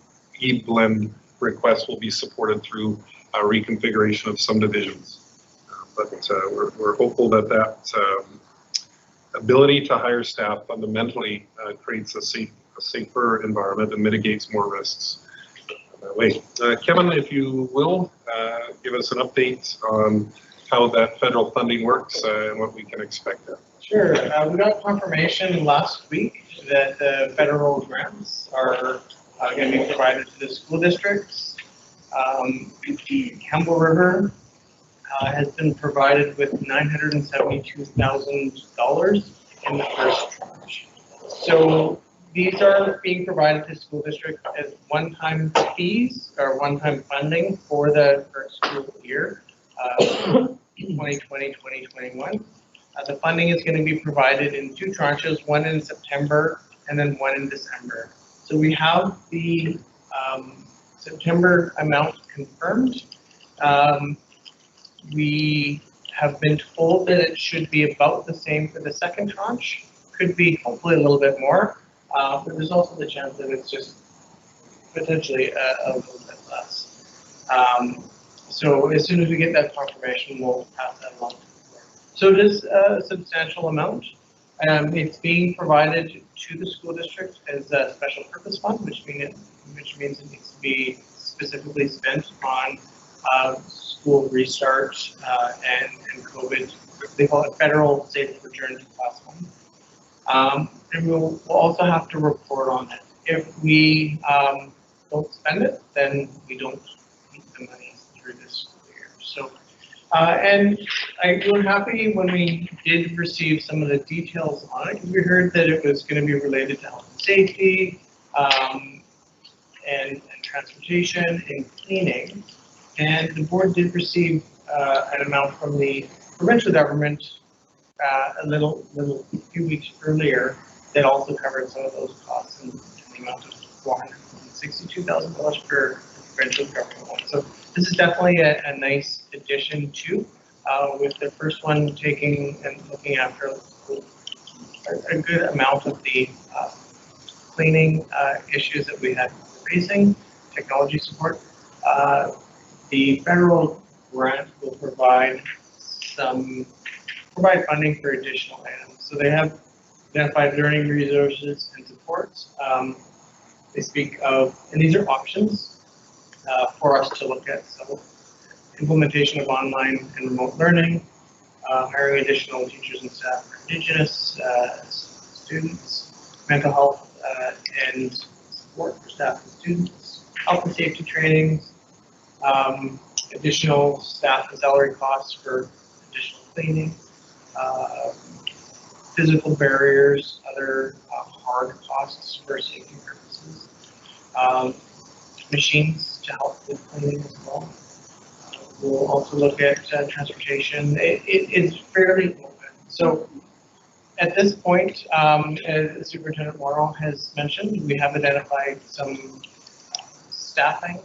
requests will be supported through reconfiguration of some divisions. But we're hopeful that that ability to hire staff fundamentally creates a safer environment and mitigates more risks that way. Kevin, if you will, give us an update on how that federal funding works and what we can expect there. Sure. We got confirmation last week that the federal grants are going to be provided to the school districts. The Campbell River has been provided with $972,000 in the first tranche. So these are being provided to school districts as one-time fees or one-time funding for the first school year, 2020-2021. The funding is going to be provided in 2 tranches, one in September and then one in December. So we have the September amount confirmed. We have been told that it should be about the same for the second tranche. Could be hopefully a little bit more, but there's also the chance that it's just potentially a little bit less. So as soon as we get that confirmation, we'll pass that along to the board. So it is a substantial amount. It's being provided to the school district as a special purpose fund, which means it needs to be specifically spent on school restart and COVID. They call it federal safe return to class 1. And we'll also have to report on it. If we don't spend it, then we don't keep the money through this school year. So, and we were happy when we did receive some of the details on it, because we heard that it was going to be related to health and safety, and transportation and cleaning. And the board did receive an amount from the provincial government a few weeks earlier that also covered some of those costs in the amount of $462,000 for provincial government one. So this is definitely a nice addition too, with the first one taking and looking after a good amount of the cleaning issues that we had raising, technology support. The federal grant will provide funding for additional items. So they have identified learning resources and supports. They speak of, and these are options for us to look at. So implementation of online and remote learning, hiring additional teachers and staff for Indigenous students, mental health and support for staff and students, health and safety trainings, additional staff and salary costs for additional cleaning, physical barriers, other hard costs for safety purposes, machines to help with cleaning as well. We'll also look at transportation. It's fairly open. So at this point, as Superintendent Morrow has mentioned, we have identified some staffing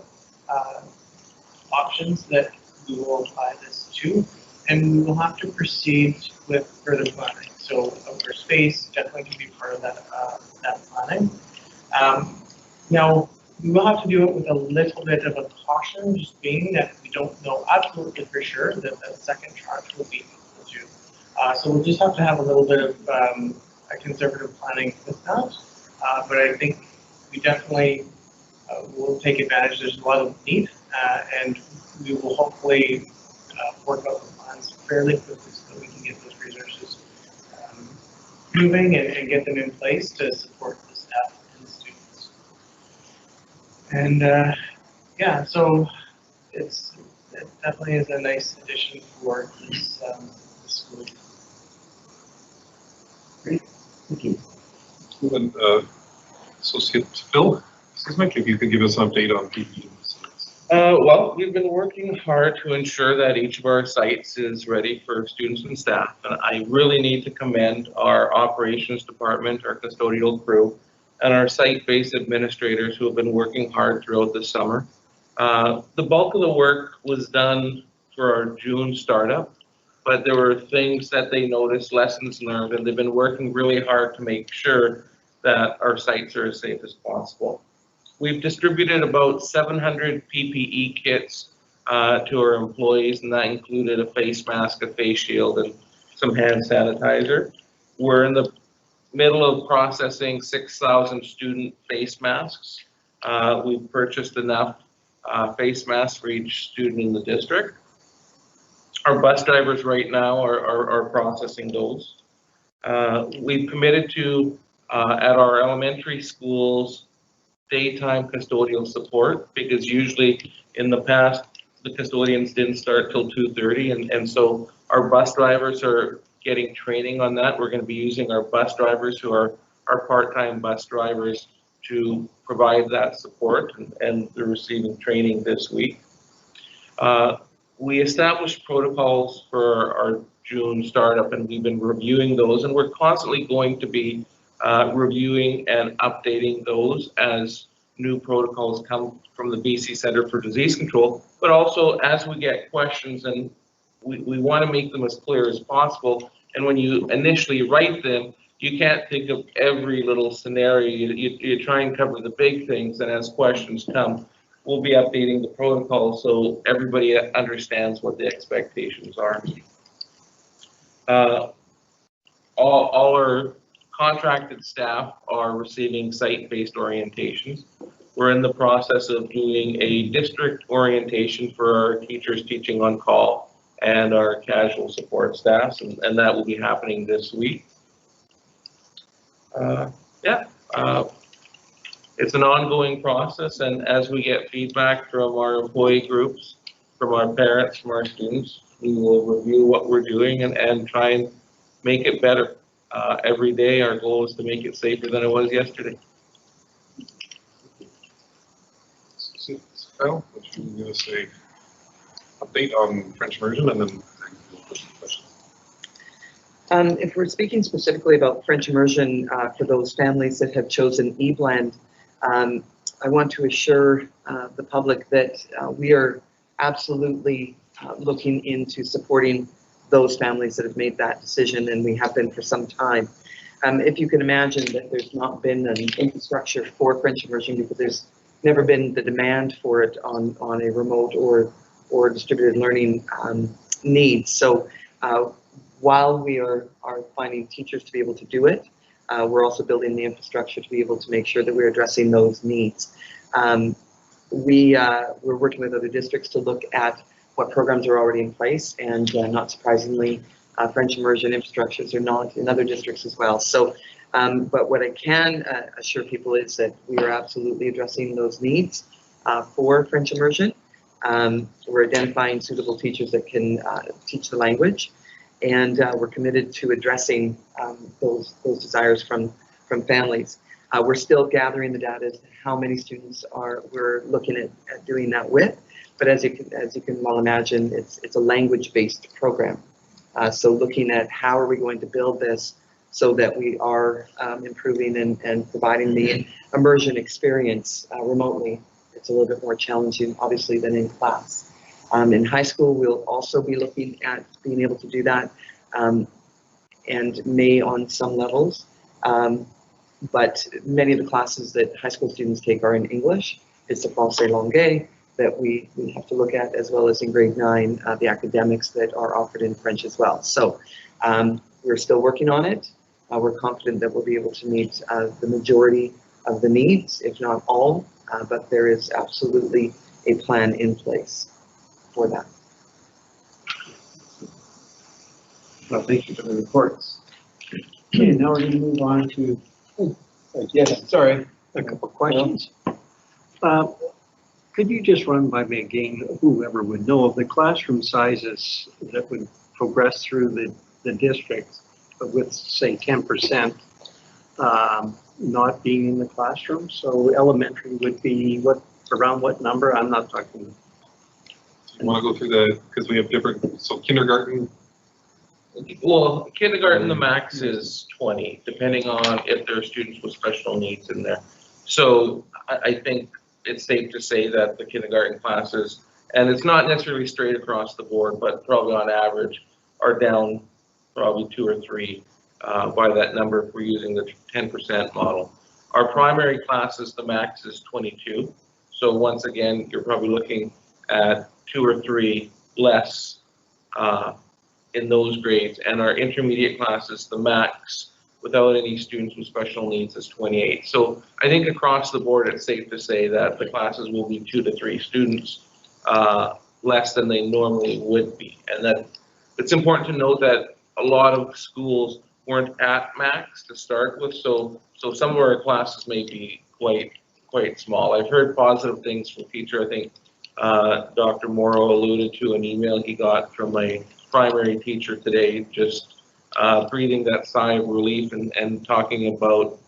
options that we will apply this to, and we will have to proceed with further planning. So outdoor space definitely can be part of that planning. Now, we will have to do it with a little bit of a caution, just being that we don't know absolutely for sure that the second tranche will be equal to. So we'll just have to have a little bit of a conservative planning with that. But I think we definitely will take advantage. There's a lot of need, and we will hopefully work out the plans fairly quickly so that we can get those resources moving and get them in place to support the staff and the students. And yeah, so it definitely is a nice addition for this school. Great, thank you. And, Associate Phil, Mrs. Mick, if you could give us an update on PPE. Well, we've been working hard to ensure that each of our sites is ready for students and staff. And I really need to commend our operations department, our custodial crew, and our site-based administrators who have been working hard throughout the summer. The bulk of the work was done for our June startup, but there were things that they noticed, lessons learned, and they've been working really hard to make sure that our sites are as safe as possible. We've distributed about 700 PPE kits to our employees, and that included a face mask, a face shield, and some hand sanitizer. We're in the middle of processing 6,000 student face masks. We've purchased enough face masks for each student in the district. Our bus drivers right now are processing those. We've committed to, at our elementary schools, daytime custodial support, because usually in the past the custodians didn't start till 2:30, and so our bus drivers are getting training on that. We're going to be using our bus drivers, who are our part-time bus drivers, to provide that support, and they're receiving training this week. We established protocols for our June startup, and we've been reviewing those, and we're constantly going to be reviewing and updating those as new protocols come from the BC Centre for Disease Control, but also as we get questions, and we want to make them as clear as possible. And when you initially write them, you can't think of every little scenario. You try and cover the big things, and as questions come, we'll be updating the protocol so everybody understands what the expectations are. All our contracted staff are receiving site-based orientations. We're in the process of doing a district orientation for our teachers teaching on call and our casual support staffs, and that will be happening this week. It's an ongoing process, and as we get feedback from our employee groups, from our parents, from our students, we will review what we're doing and try and make it better. Every day our goal is to make it safer than it was yesterday. Kyle, would you give us an update on French immersion, and then questions? If we're speaking specifically about French immersion for those families that have chosen eBlend, I want to assure the public that we are absolutely looking into supporting those families that have made that decision, and we have been for some time. If you can imagine that there's not been an infrastructure for French immersion because there's never been the demand for it on a remote or distributed learning needs. So while we are finding teachers to be able to do it, we're also building the infrastructure to be able to make sure that we're addressing those needs. We're working with other districts to look at what programs are already in place, and not surprisingly, French immersion infrastructures are not in other districts as well. So, but what I can assure people is that we are absolutely addressing those needs for French immersion. We're identifying suitable teachers that can teach the language, and we're committed to addressing those desires from families. We're still gathering the data as to how many students we're looking at doing that with, but as you can well imagine, it's a language-based program. So looking at how are we going to build this so that we are improving and providing the immersion experience remotely. It's a little bit more challenging, obviously, than in class. In high school, we'll also be looking at being able to do that, and may on some levels. But many of the classes that high school students take are in English. It's the français langue that we have to look at, as well as in grade 9, the academics that are offered in French as well. So we're still working on it. We're confident that we'll be able to meet the majority of the needs, if not all, but there is absolutely a plan in place for that. Well, thank you for the reports. Okay, now we're going to move on to, yes, sorry. A couple questions. Could you just run by me again, whoever would know, of the classroom sizes that would progress through the district with, say, 10% not being in the classroom? So elementary would be around what number? I'm not talking. You want to go through because we have different, so kindergarten. Well, kindergarten, the max is 20, depending on if there are students with special needs in there. So I think it's safe to say that the kindergarten classes, and it's not necessarily straight across the board, but probably on average, are down probably 2 or 3 by that number if we're using the 10% model. Our primary classes, the max is 22. So once again, you're probably looking at 2 or 3 less in those grades. And our intermediate classes, the max without any students with special needs is 28. So I think across the board, it's safe to say that the classes will be 2 to 3 students less than they normally would be. And that it's important to note that a lot of schools weren't at max to start with. So some of our classes may be quite small. I've heard positive things from teacher. I think Dr. Morrow alluded to an email he got from a primary teacher today, just breathing that sigh of relief and talking about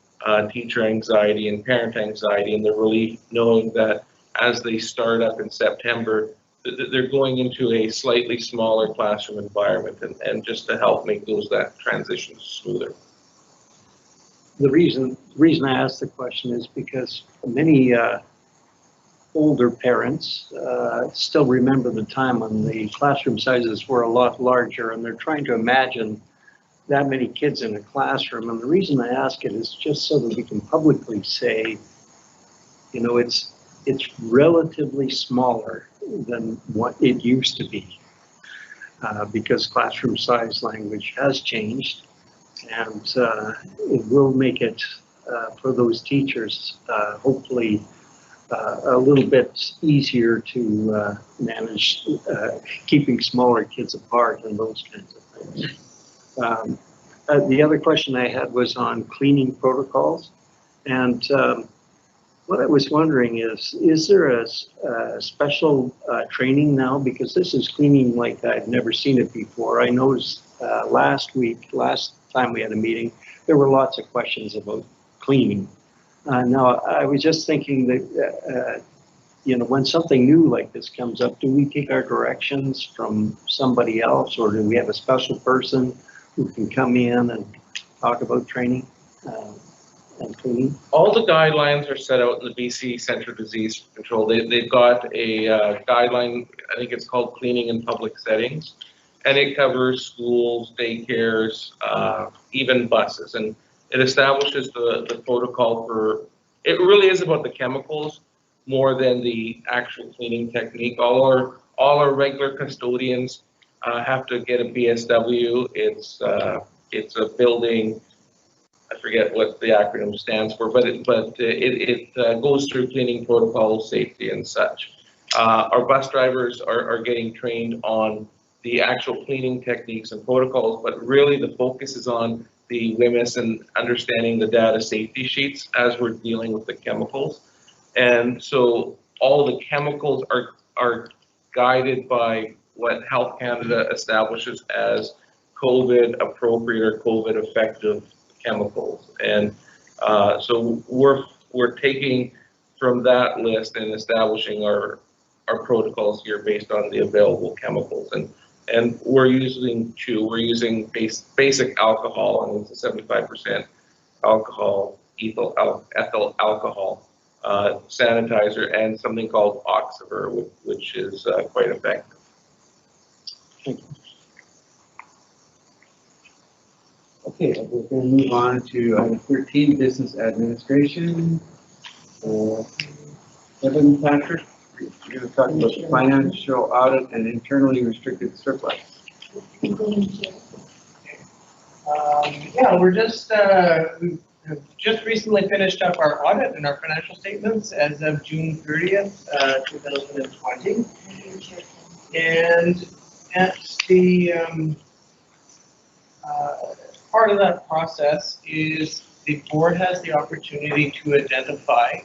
teacher anxiety and parent anxiety, and the relief knowing that as they start up in September, they're going into a slightly smaller classroom environment, and just to help make that transition smoother. The reason I asked the question is because many older parents still remember the time when the classroom sizes were a lot larger, and they're trying to imagine that many kids in a classroom. And the reason I ask it is just so that we can publicly say, you know, it's relatively smaller than what it used to be, because classroom size language has changed, and it will make it for those teachers hopefully a little bit easier to manage keeping smaller kids apart and those kinds of things. The other question I had was on cleaning protocols, and what I was wondering is there a special training now? Because this is cleaning like I've never seen it before. I noticed last time we had a meeting, there were lots of questions about cleaning. Now, I was just thinking that, you know, when something new like this comes up, do we take our directions from somebody else, or do we have a special person who can come in and talk about training and cleaning? All the guidelines are set out in the BC Centre Disease Control. They've got a guideline, I think it's called Cleaning in Public Settings, and it covers schools, daycares, even buses, and it establishes the protocol for, it really is about the chemicals more than the actual cleaning technique. All our regular custodians have to get a BSW. It's a building, I forget what the acronym stands for, but it goes through cleaning protocols, safety and such. Our bus drivers are getting trained on the actual cleaning techniques and protocols, but really the focus is on the WMIS and understanding the data safety sheets as we're dealing with the chemicals. And so all the chemicals are guided by what Health Canada establishes as COVID appropriate or COVID effective chemicals. And so we're taking from that list and establishing our protocols here based on the available chemicals. And we're using basic alcohol, and it's a 75% alcohol, ethyl alcohol sanitizer, and something called Oxiver, which is quite effective. Thank you. Okay, we're going to move on to item 13, business administration. Kevin Patrick, you're going to talk about financial audit and internally restricted surplus. Yeah, we're just, we've recently finished up our audit and our financial statements as of June 30th, 2020. And at the part of that process is the board has the opportunity to identify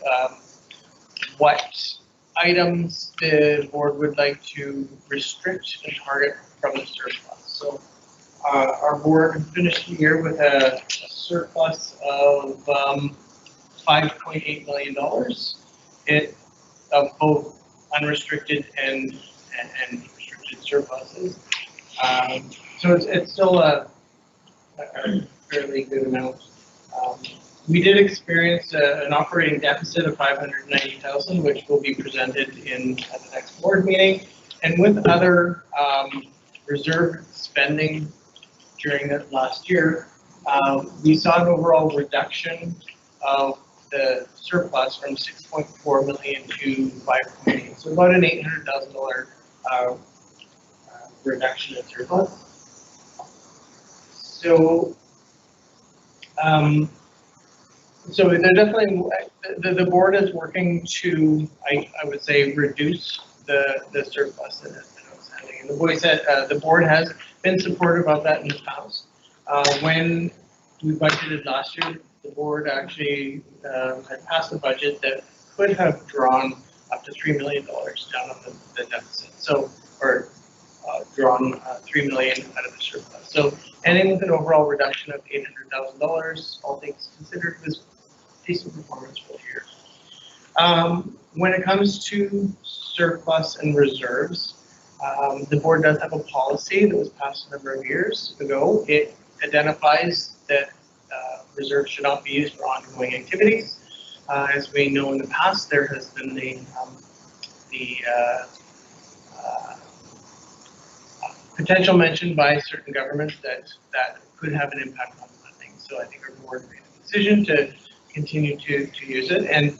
what items the board would like to restrict and target from the surplus. So our board finished the year with a surplus of $5.8 million of both unrestricted and restricted surpluses. So it's still a fairly good amount. We did experience an operating deficit of $590,000, which will be presented at the next board meeting. And with other reserve spending during that last year, we saw an overall reduction of the surplus from 6.4 million to 5.8. So about an $800,000 reduction in surplus. So, so they're definitely, the board is working to, I would say, reduce the surplus that has been outstanding. And the board has been supportive of that in the past. When we budgeted last year, the board actually had passed a budget that could have drawn up to $3 million down on the deficit. So, or drawn $3 million out of the surplus. So ending with an overall reduction of $800,000, all things considered, was decent performance for the year. When it comes to surplus and reserves, the board does have a policy that was passed a number of years ago. It identifies that reserves should not be used for ongoing activities. As we know in the past, there has been the potential mention by certain governments that could have an impact on funding. So I think our board made a decision to continue to use it. And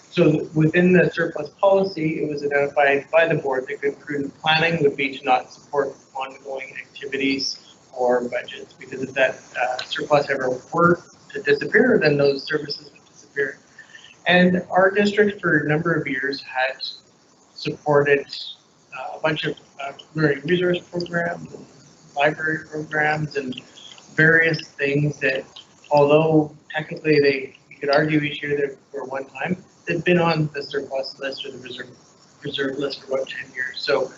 so within the surplus policy, it was identified by the board that good prudent planning would be to not support ongoing activities or budgets, because if that surplus ever were to disappear, then those services would disappear. And our district for a number of years had supported a bunch of learning resource programs, and library programs, and various things that, although technically you could argue each year that were one time, they've been on the surplus list or the reserve list for about 10 years. So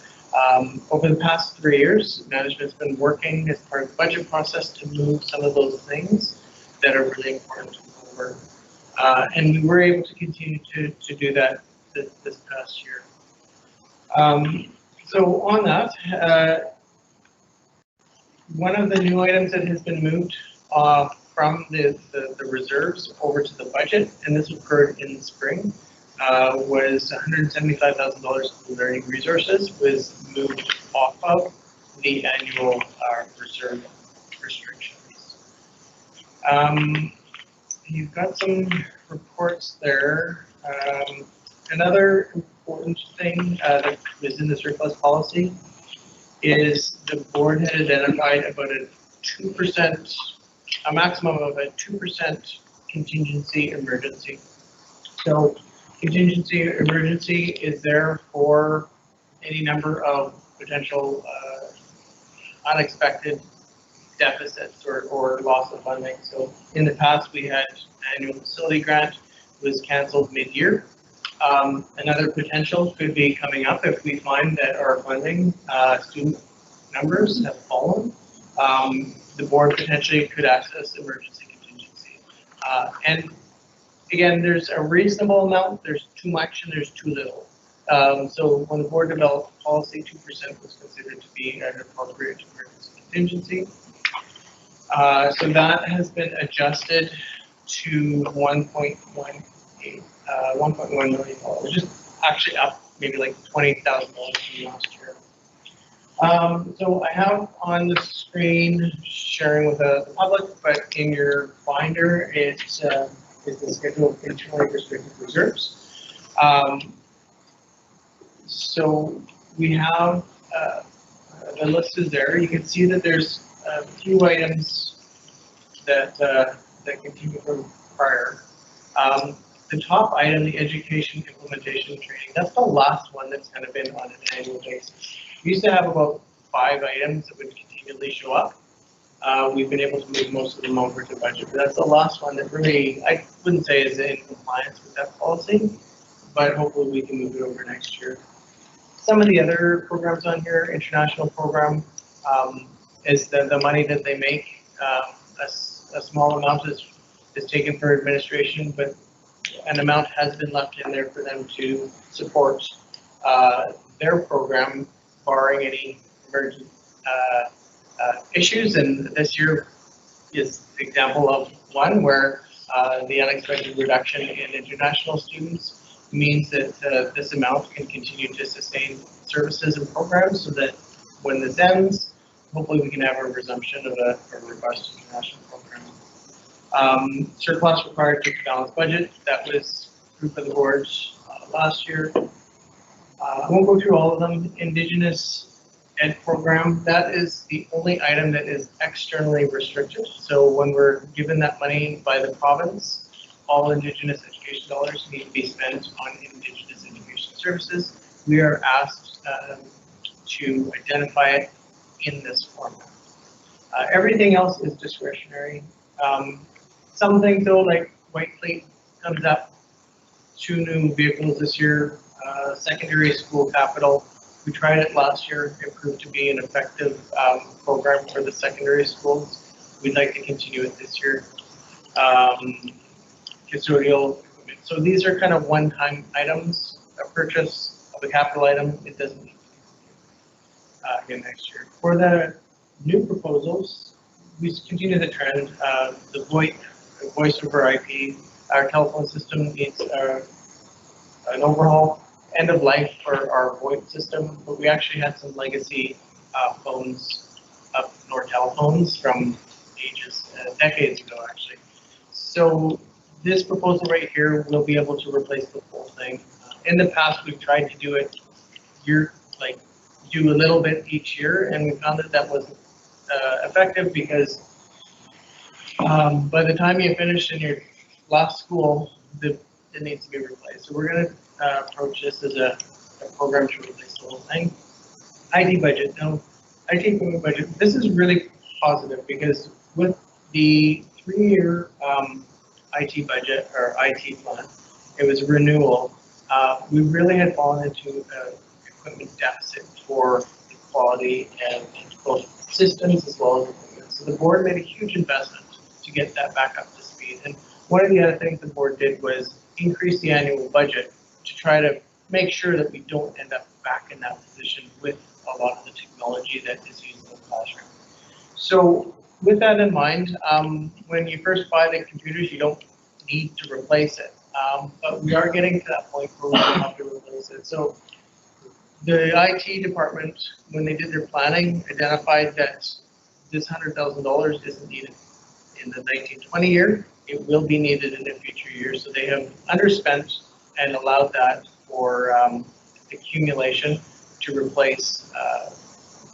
over the past 3 years, management's been working as part of the budget process to move some of those things that are really important to move over. And we were able to continue to do that this past year. So on that, One of the new items that has been moved from the reserves over to the budget, and this occurred in the spring, was $175,000 in learning resources was moved off of the annual reserve restrictions. You've got some reports there. Another important thing that was in the surplus policy is the board had identified about a maximum of a 2% contingency emergency. So contingency emergency is there for any number of potential unexpected deficits or loss of funding. So in the past, we had annual facility grant was canceled mid-year. Another potential could be coming up if we find that our funding student numbers have fallen. The board potentially could access emergency contingency. And again, there's a reasonable amount, there's too much and there's too little. So when the board developed policy, 2% was considered to be an appropriate emergency contingency. So that has been adjusted to 1.1 million dollars, just actually up maybe like $20,000 from last year. So I have on the screen sharing with the public, but in your binder, it's the schedule of internally restricted reserves. So we have the list is there. You can see that there's a few items that continue from prior. The top item, the education implementation training, that's the last one that's kind of been on an annual basis. We used to have about 5 items that would continually show up. We've been able to move most of them over to budget, but that's the last one that really, I wouldn't say is in compliance with that policy, but hopefully we can move it over next year. Some of the other programs on here, international program, is the money that they make. A small amount is taken for administration, but an amount has been left in there for them to support their program, barring any emergent issues. And this year is an example of one where the unexpected reduction in international students means that this amount can continue to sustain services and programs so that when this ends, hopefully we can have a resumption of a robust international program. Surplus required to balance budget, that was approved by the board last year. I won't go through all of them. Indigenous Ed program, that is the only item that is externally restricted. So when we're given that money by the province, all Indigenous education dollars need to be spent on Indigenous education services. We are asked to identify it in this format. Everything else is discretionary. Some things though, like White Fleet comes up, 2 new vehicles this year, secondary school capital. We tried it last year, it proved to be an effective program for the secondary schools. We'd like to continue it this year. Custodial equipment. So these are kind of one-time items. A purchase of a capital item, it doesn't need to be again next year. For the new proposals, we continue the trend. The voice over IP, our telephone system needs an overhaul. End of life for our VoIP system, but we actually had some legacy phones, Nortel phones from ages, decades ago actually. So this proposal right here will be able to replace the whole thing. In the past, we've tried to do it do a little bit each year, and we found that wasn't effective because by the time you finish in your last school, it needs to be replaced. So we're going to approach this as a program to replace the whole thing. IT budget, no, IT budget. This is really positive because with the 3-year IT budget or IT plan, it was renewal. We really had fallen into an equipment deficit for the quality and both systems as well as equipment. So the board made a huge investment to get that back up to speed. And one of the other things the board did was increase the annual budget to try to make sure that we don't end up back in that position with a lot of the technology that is used in the classroom. So with that in mind, when you first buy the computers, you don't need to replace it. But we are getting to that point where we will have to replace it. So the IT department, when they did their planning, identified that this $100,000 isn't needed in the 1920 year. It will be needed in the future years. So they have underspent and allowed that for accumulation to replace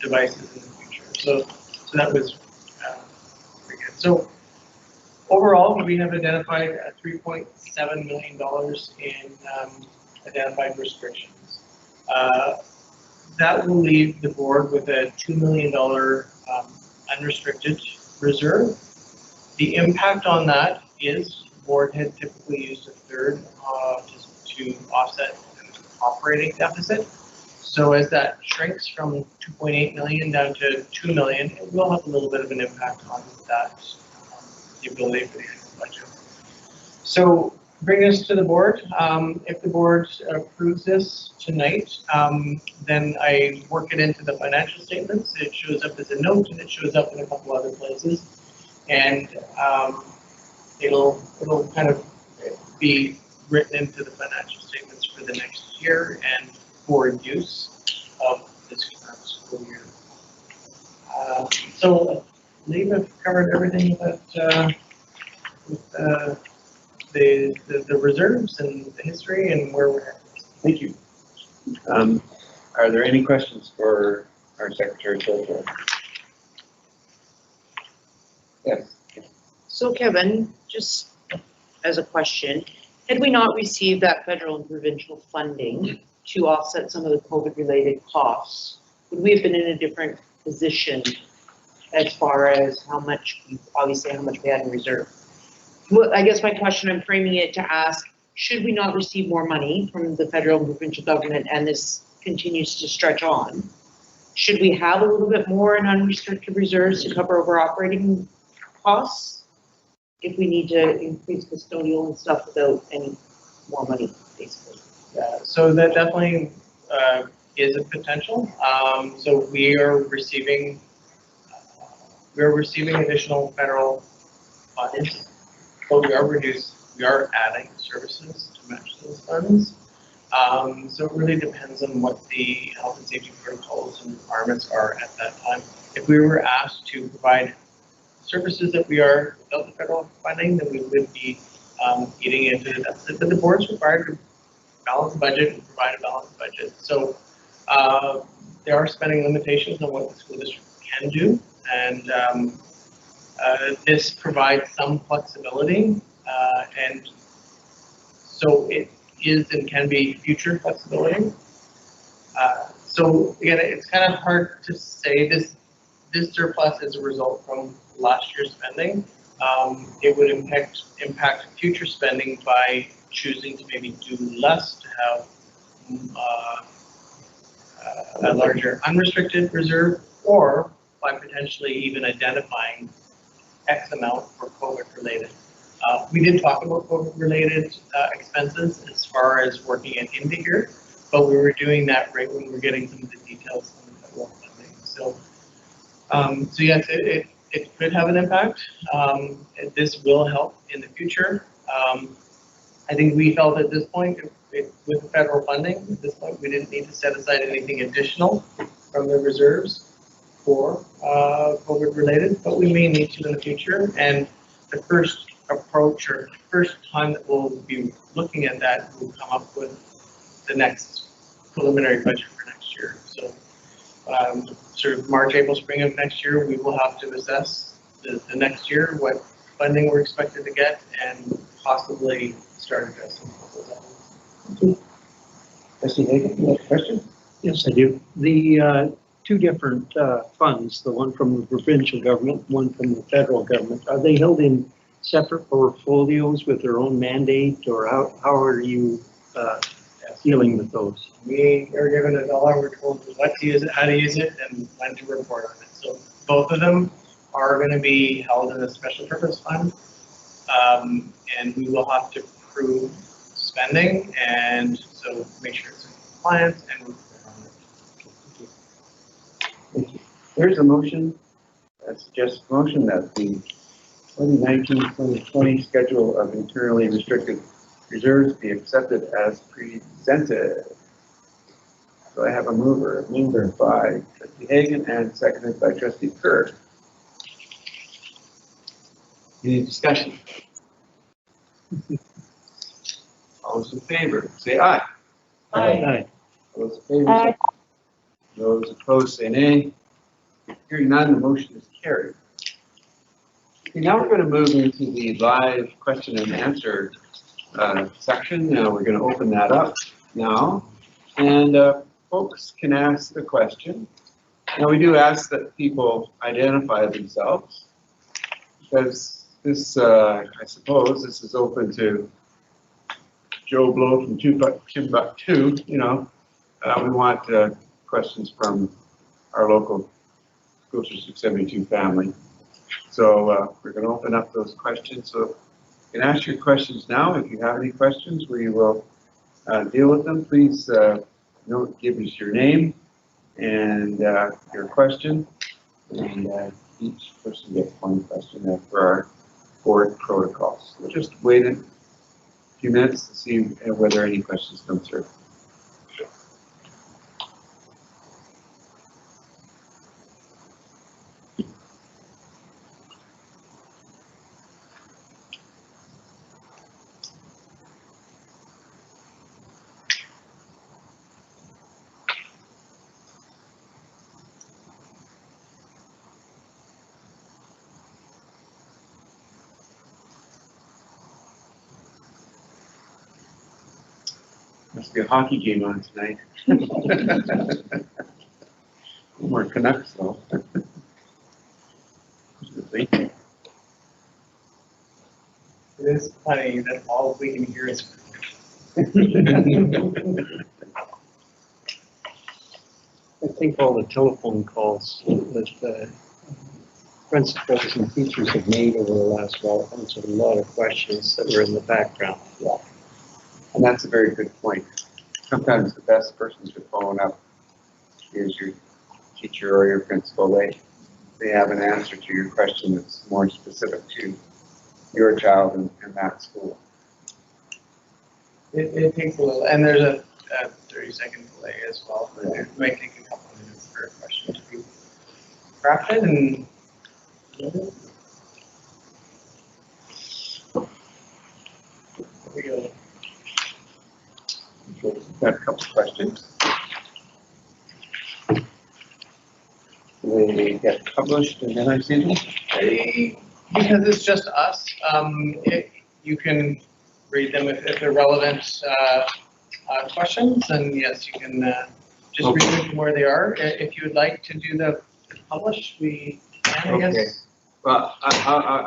devices in the future. So that was pretty good. So overall, we have identified $3.7 million in identified restrictions. That will leave the board with a $2 million unrestricted reserve. The impact on that is the board had typically used a third to offset an operating deficit. So as that shrinks from 2.8 million down to 2 million, it will have a little bit of an impact on that, the ability for the annual budget. So bring us to the board. If the board approves this tonight, then I work it into the financial statements. It shows up as a note and it shows up in a couple other places. And it'll kind of be written into the financial statements for the next year and for use of this current school year. So I believe I've covered everything that with the reserves and the history and where we're at. Thank you. Are there any questions for our Secretary Treasurer? Yes. So Kevin, just as a question, had we not received that federal and provincial funding to offset some of the COVID-related costs, would we have been in a different position as far as how much, obviously how much we had in reserve? Well, I guess my question, I'm framing it to ask, should we not receive more money from the federal and provincial government and this continues to stretch on? Should we have a little bit more in unrestricted reserves to cover over operating costs if we need to increase custodial and stuff without any more money, basically? Yeah, so that definitely is a potential. So we are receiving additional federal funds, but we are adding services to match those funds. So it really depends on what the health and safety protocols and requirements are at that time. If we were asked to provide services that we are without the federal funding, then we would be eating into the deficit. But the board's required to balance the budget and provide a balanced budget. So there are spending limitations on what the school district can do, and this provides some flexibility, and so it is and can be future flexibility. So again, it's kind of hard to say this surplus is a result from last year's spending. It would impact future spending by choosing to maybe do less to have a larger unrestricted reserve, or by potentially even identifying X amount for COVID related. We did talk about COVID related expenses as far as working it into here, but we were doing that right when we were getting some of the details on the federal funding. So, so yes, it could have an impact. This will help in the future. I think we felt at this point, with the federal funding, at this point, we didn't need to set aside anything additional from the reserves for COVID related, but we may need to in the future. And the first approach or first time that we'll be looking at that, we'll come up with the next preliminary budget for next year. So sort of March, April, spring of next year, we will have to assess the next year, what funding we're expected to get, and possibly start addressing those levels. Trustee Hagan, you have a question? Yes, I do. The two different funds, the one from the provincial government, one from the federal government, are they held in separate portfolios with their own mandate, or how are you dealing with those? We are given a dollar, we're told what to use it, how to use it, and when to report on it. So both of them are going to be held in a special purpose fund, and we will have to prove spending, and so make sure it's in compliance and report on it. Thank you. There's a motion I suggest a motion that the 2019-2020 schedule of internally restricted reserves be accepted as presented. So I have a mover by Trustee Hagan and seconded by Trustee Kerr. Any discussion? All those in favor, say aye. Aye. All those in favor, say aye. Those opposed, say nay. Hearing none, the motion is carried. Okay, now we're going to move into the live question and answer section. Now we're going to open that up now, and folks can ask the question. Now we do ask that people identify themselves, because this, I suppose, this is open to Joe Blow from Timbuktu. You know, we want questions from our local School District 72 family. So we're going to open up those questions. So you can ask your questions now. If you have any questions, we will deal with them. Please give us your name and your question. And each person gets one question for our board protocols. We'll just wait a few minutes to see whether any questions come through. Must be a hockey game on tonight. More Canucks though. It is funny that all we can hear is. I think all the telephone calls that principals and teachers have made over the last while answered a lot of questions that were in the background. Yeah. And that's a very good point. Sometimes the best person to phone up is your teacher or your principal. They have an answer to your question that's more specific to your child and that school. It takes a little, and there's a 30-second delay as well. It might take a couple of minutes for a question to be crafted and. There we go. Got a couple of questions. They get published and then I see them? Because it's just us, you can read them if they're relevant questions, and yes, you can just read them from where they are. If you would like to do the publish, we can, I guess. Well,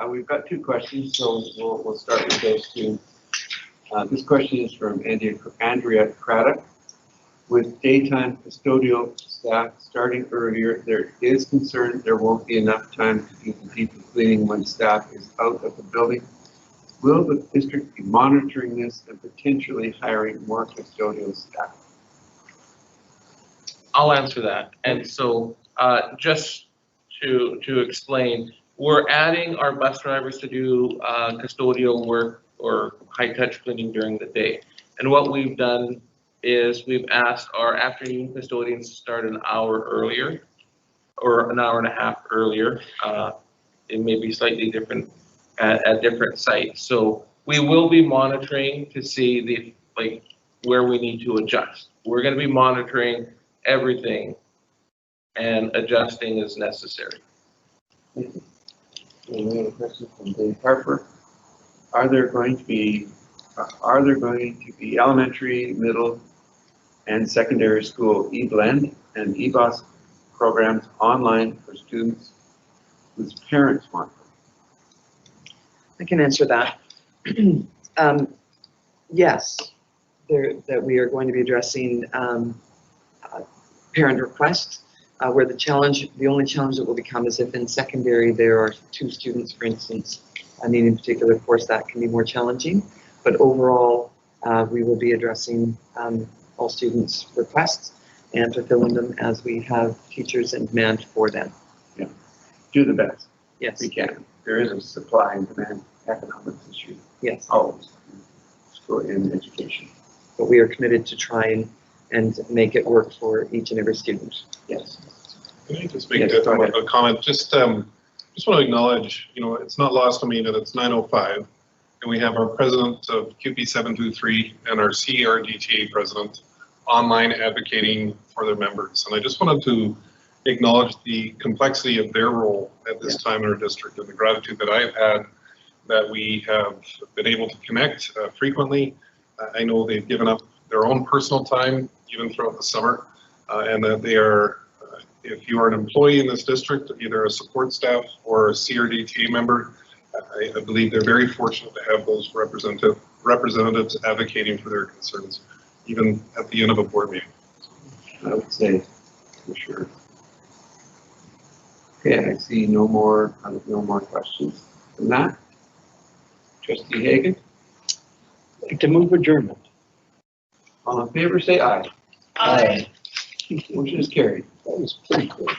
we've got two questions, so we'll start with those two. This question is from Andrea Craddock. With daytime custodial staff starting earlier, there is concern there won't be enough time to do the deep cleaning when staff is out of the building. Will the district be monitoring this and potentially hiring more custodial staff? I'll answer that. And so just to explain, we're adding our bus drivers to do custodial work or high-touch cleaning during the day. And what we've done is we've asked our afternoon custodians to start an hour earlier or an hour and a half earlier. It may be slightly different at different sites. So we will be monitoring to see where we need to adjust. We're going to be monitoring everything and adjusting as necessary. We have a question from Dave Harper. Are there going to be elementary, middle, and secondary school e-blend and e-bus programs online for students whose parents want them? I can answer that. Yes, that we are going to be addressing parent requests, where the only challenge that will become is if in secondary there are 2 students, for instance, needing a particular course, that can be more challenging. But overall, we will be addressing all students' requests and fulfilling them as we have teachers in demand for them. Yeah. do the best Yes, we can. There is a supply and demand economics issue, yes. always, school in education. But we are committed to try and make it work for each and every student. Yes. Can I just make Yes, go ahead. a comment? Just want to acknowledge, it's not lost on me that it's 9:05, and we have our president of QP 723 and our CRDTA president online advocating for their members. And I just wanted to acknowledge the complexity of their role at this time in our district and the gratitude that I've had that we have been able to connect frequently. I know they've given up their own personal time even throughout the summer, and that they are, if you are an employee in this district, either a support staff or a CRDTA member, I believe they're very fortunate to have those representatives advocating for their concerns, even at the end of a board meeting. I would say, for sure. Okay, I see no more questions from that. Trustee Hagan, I'd like to move adjournment. all in favor, say aye. Aye. Motion is carried. That was pretty quick.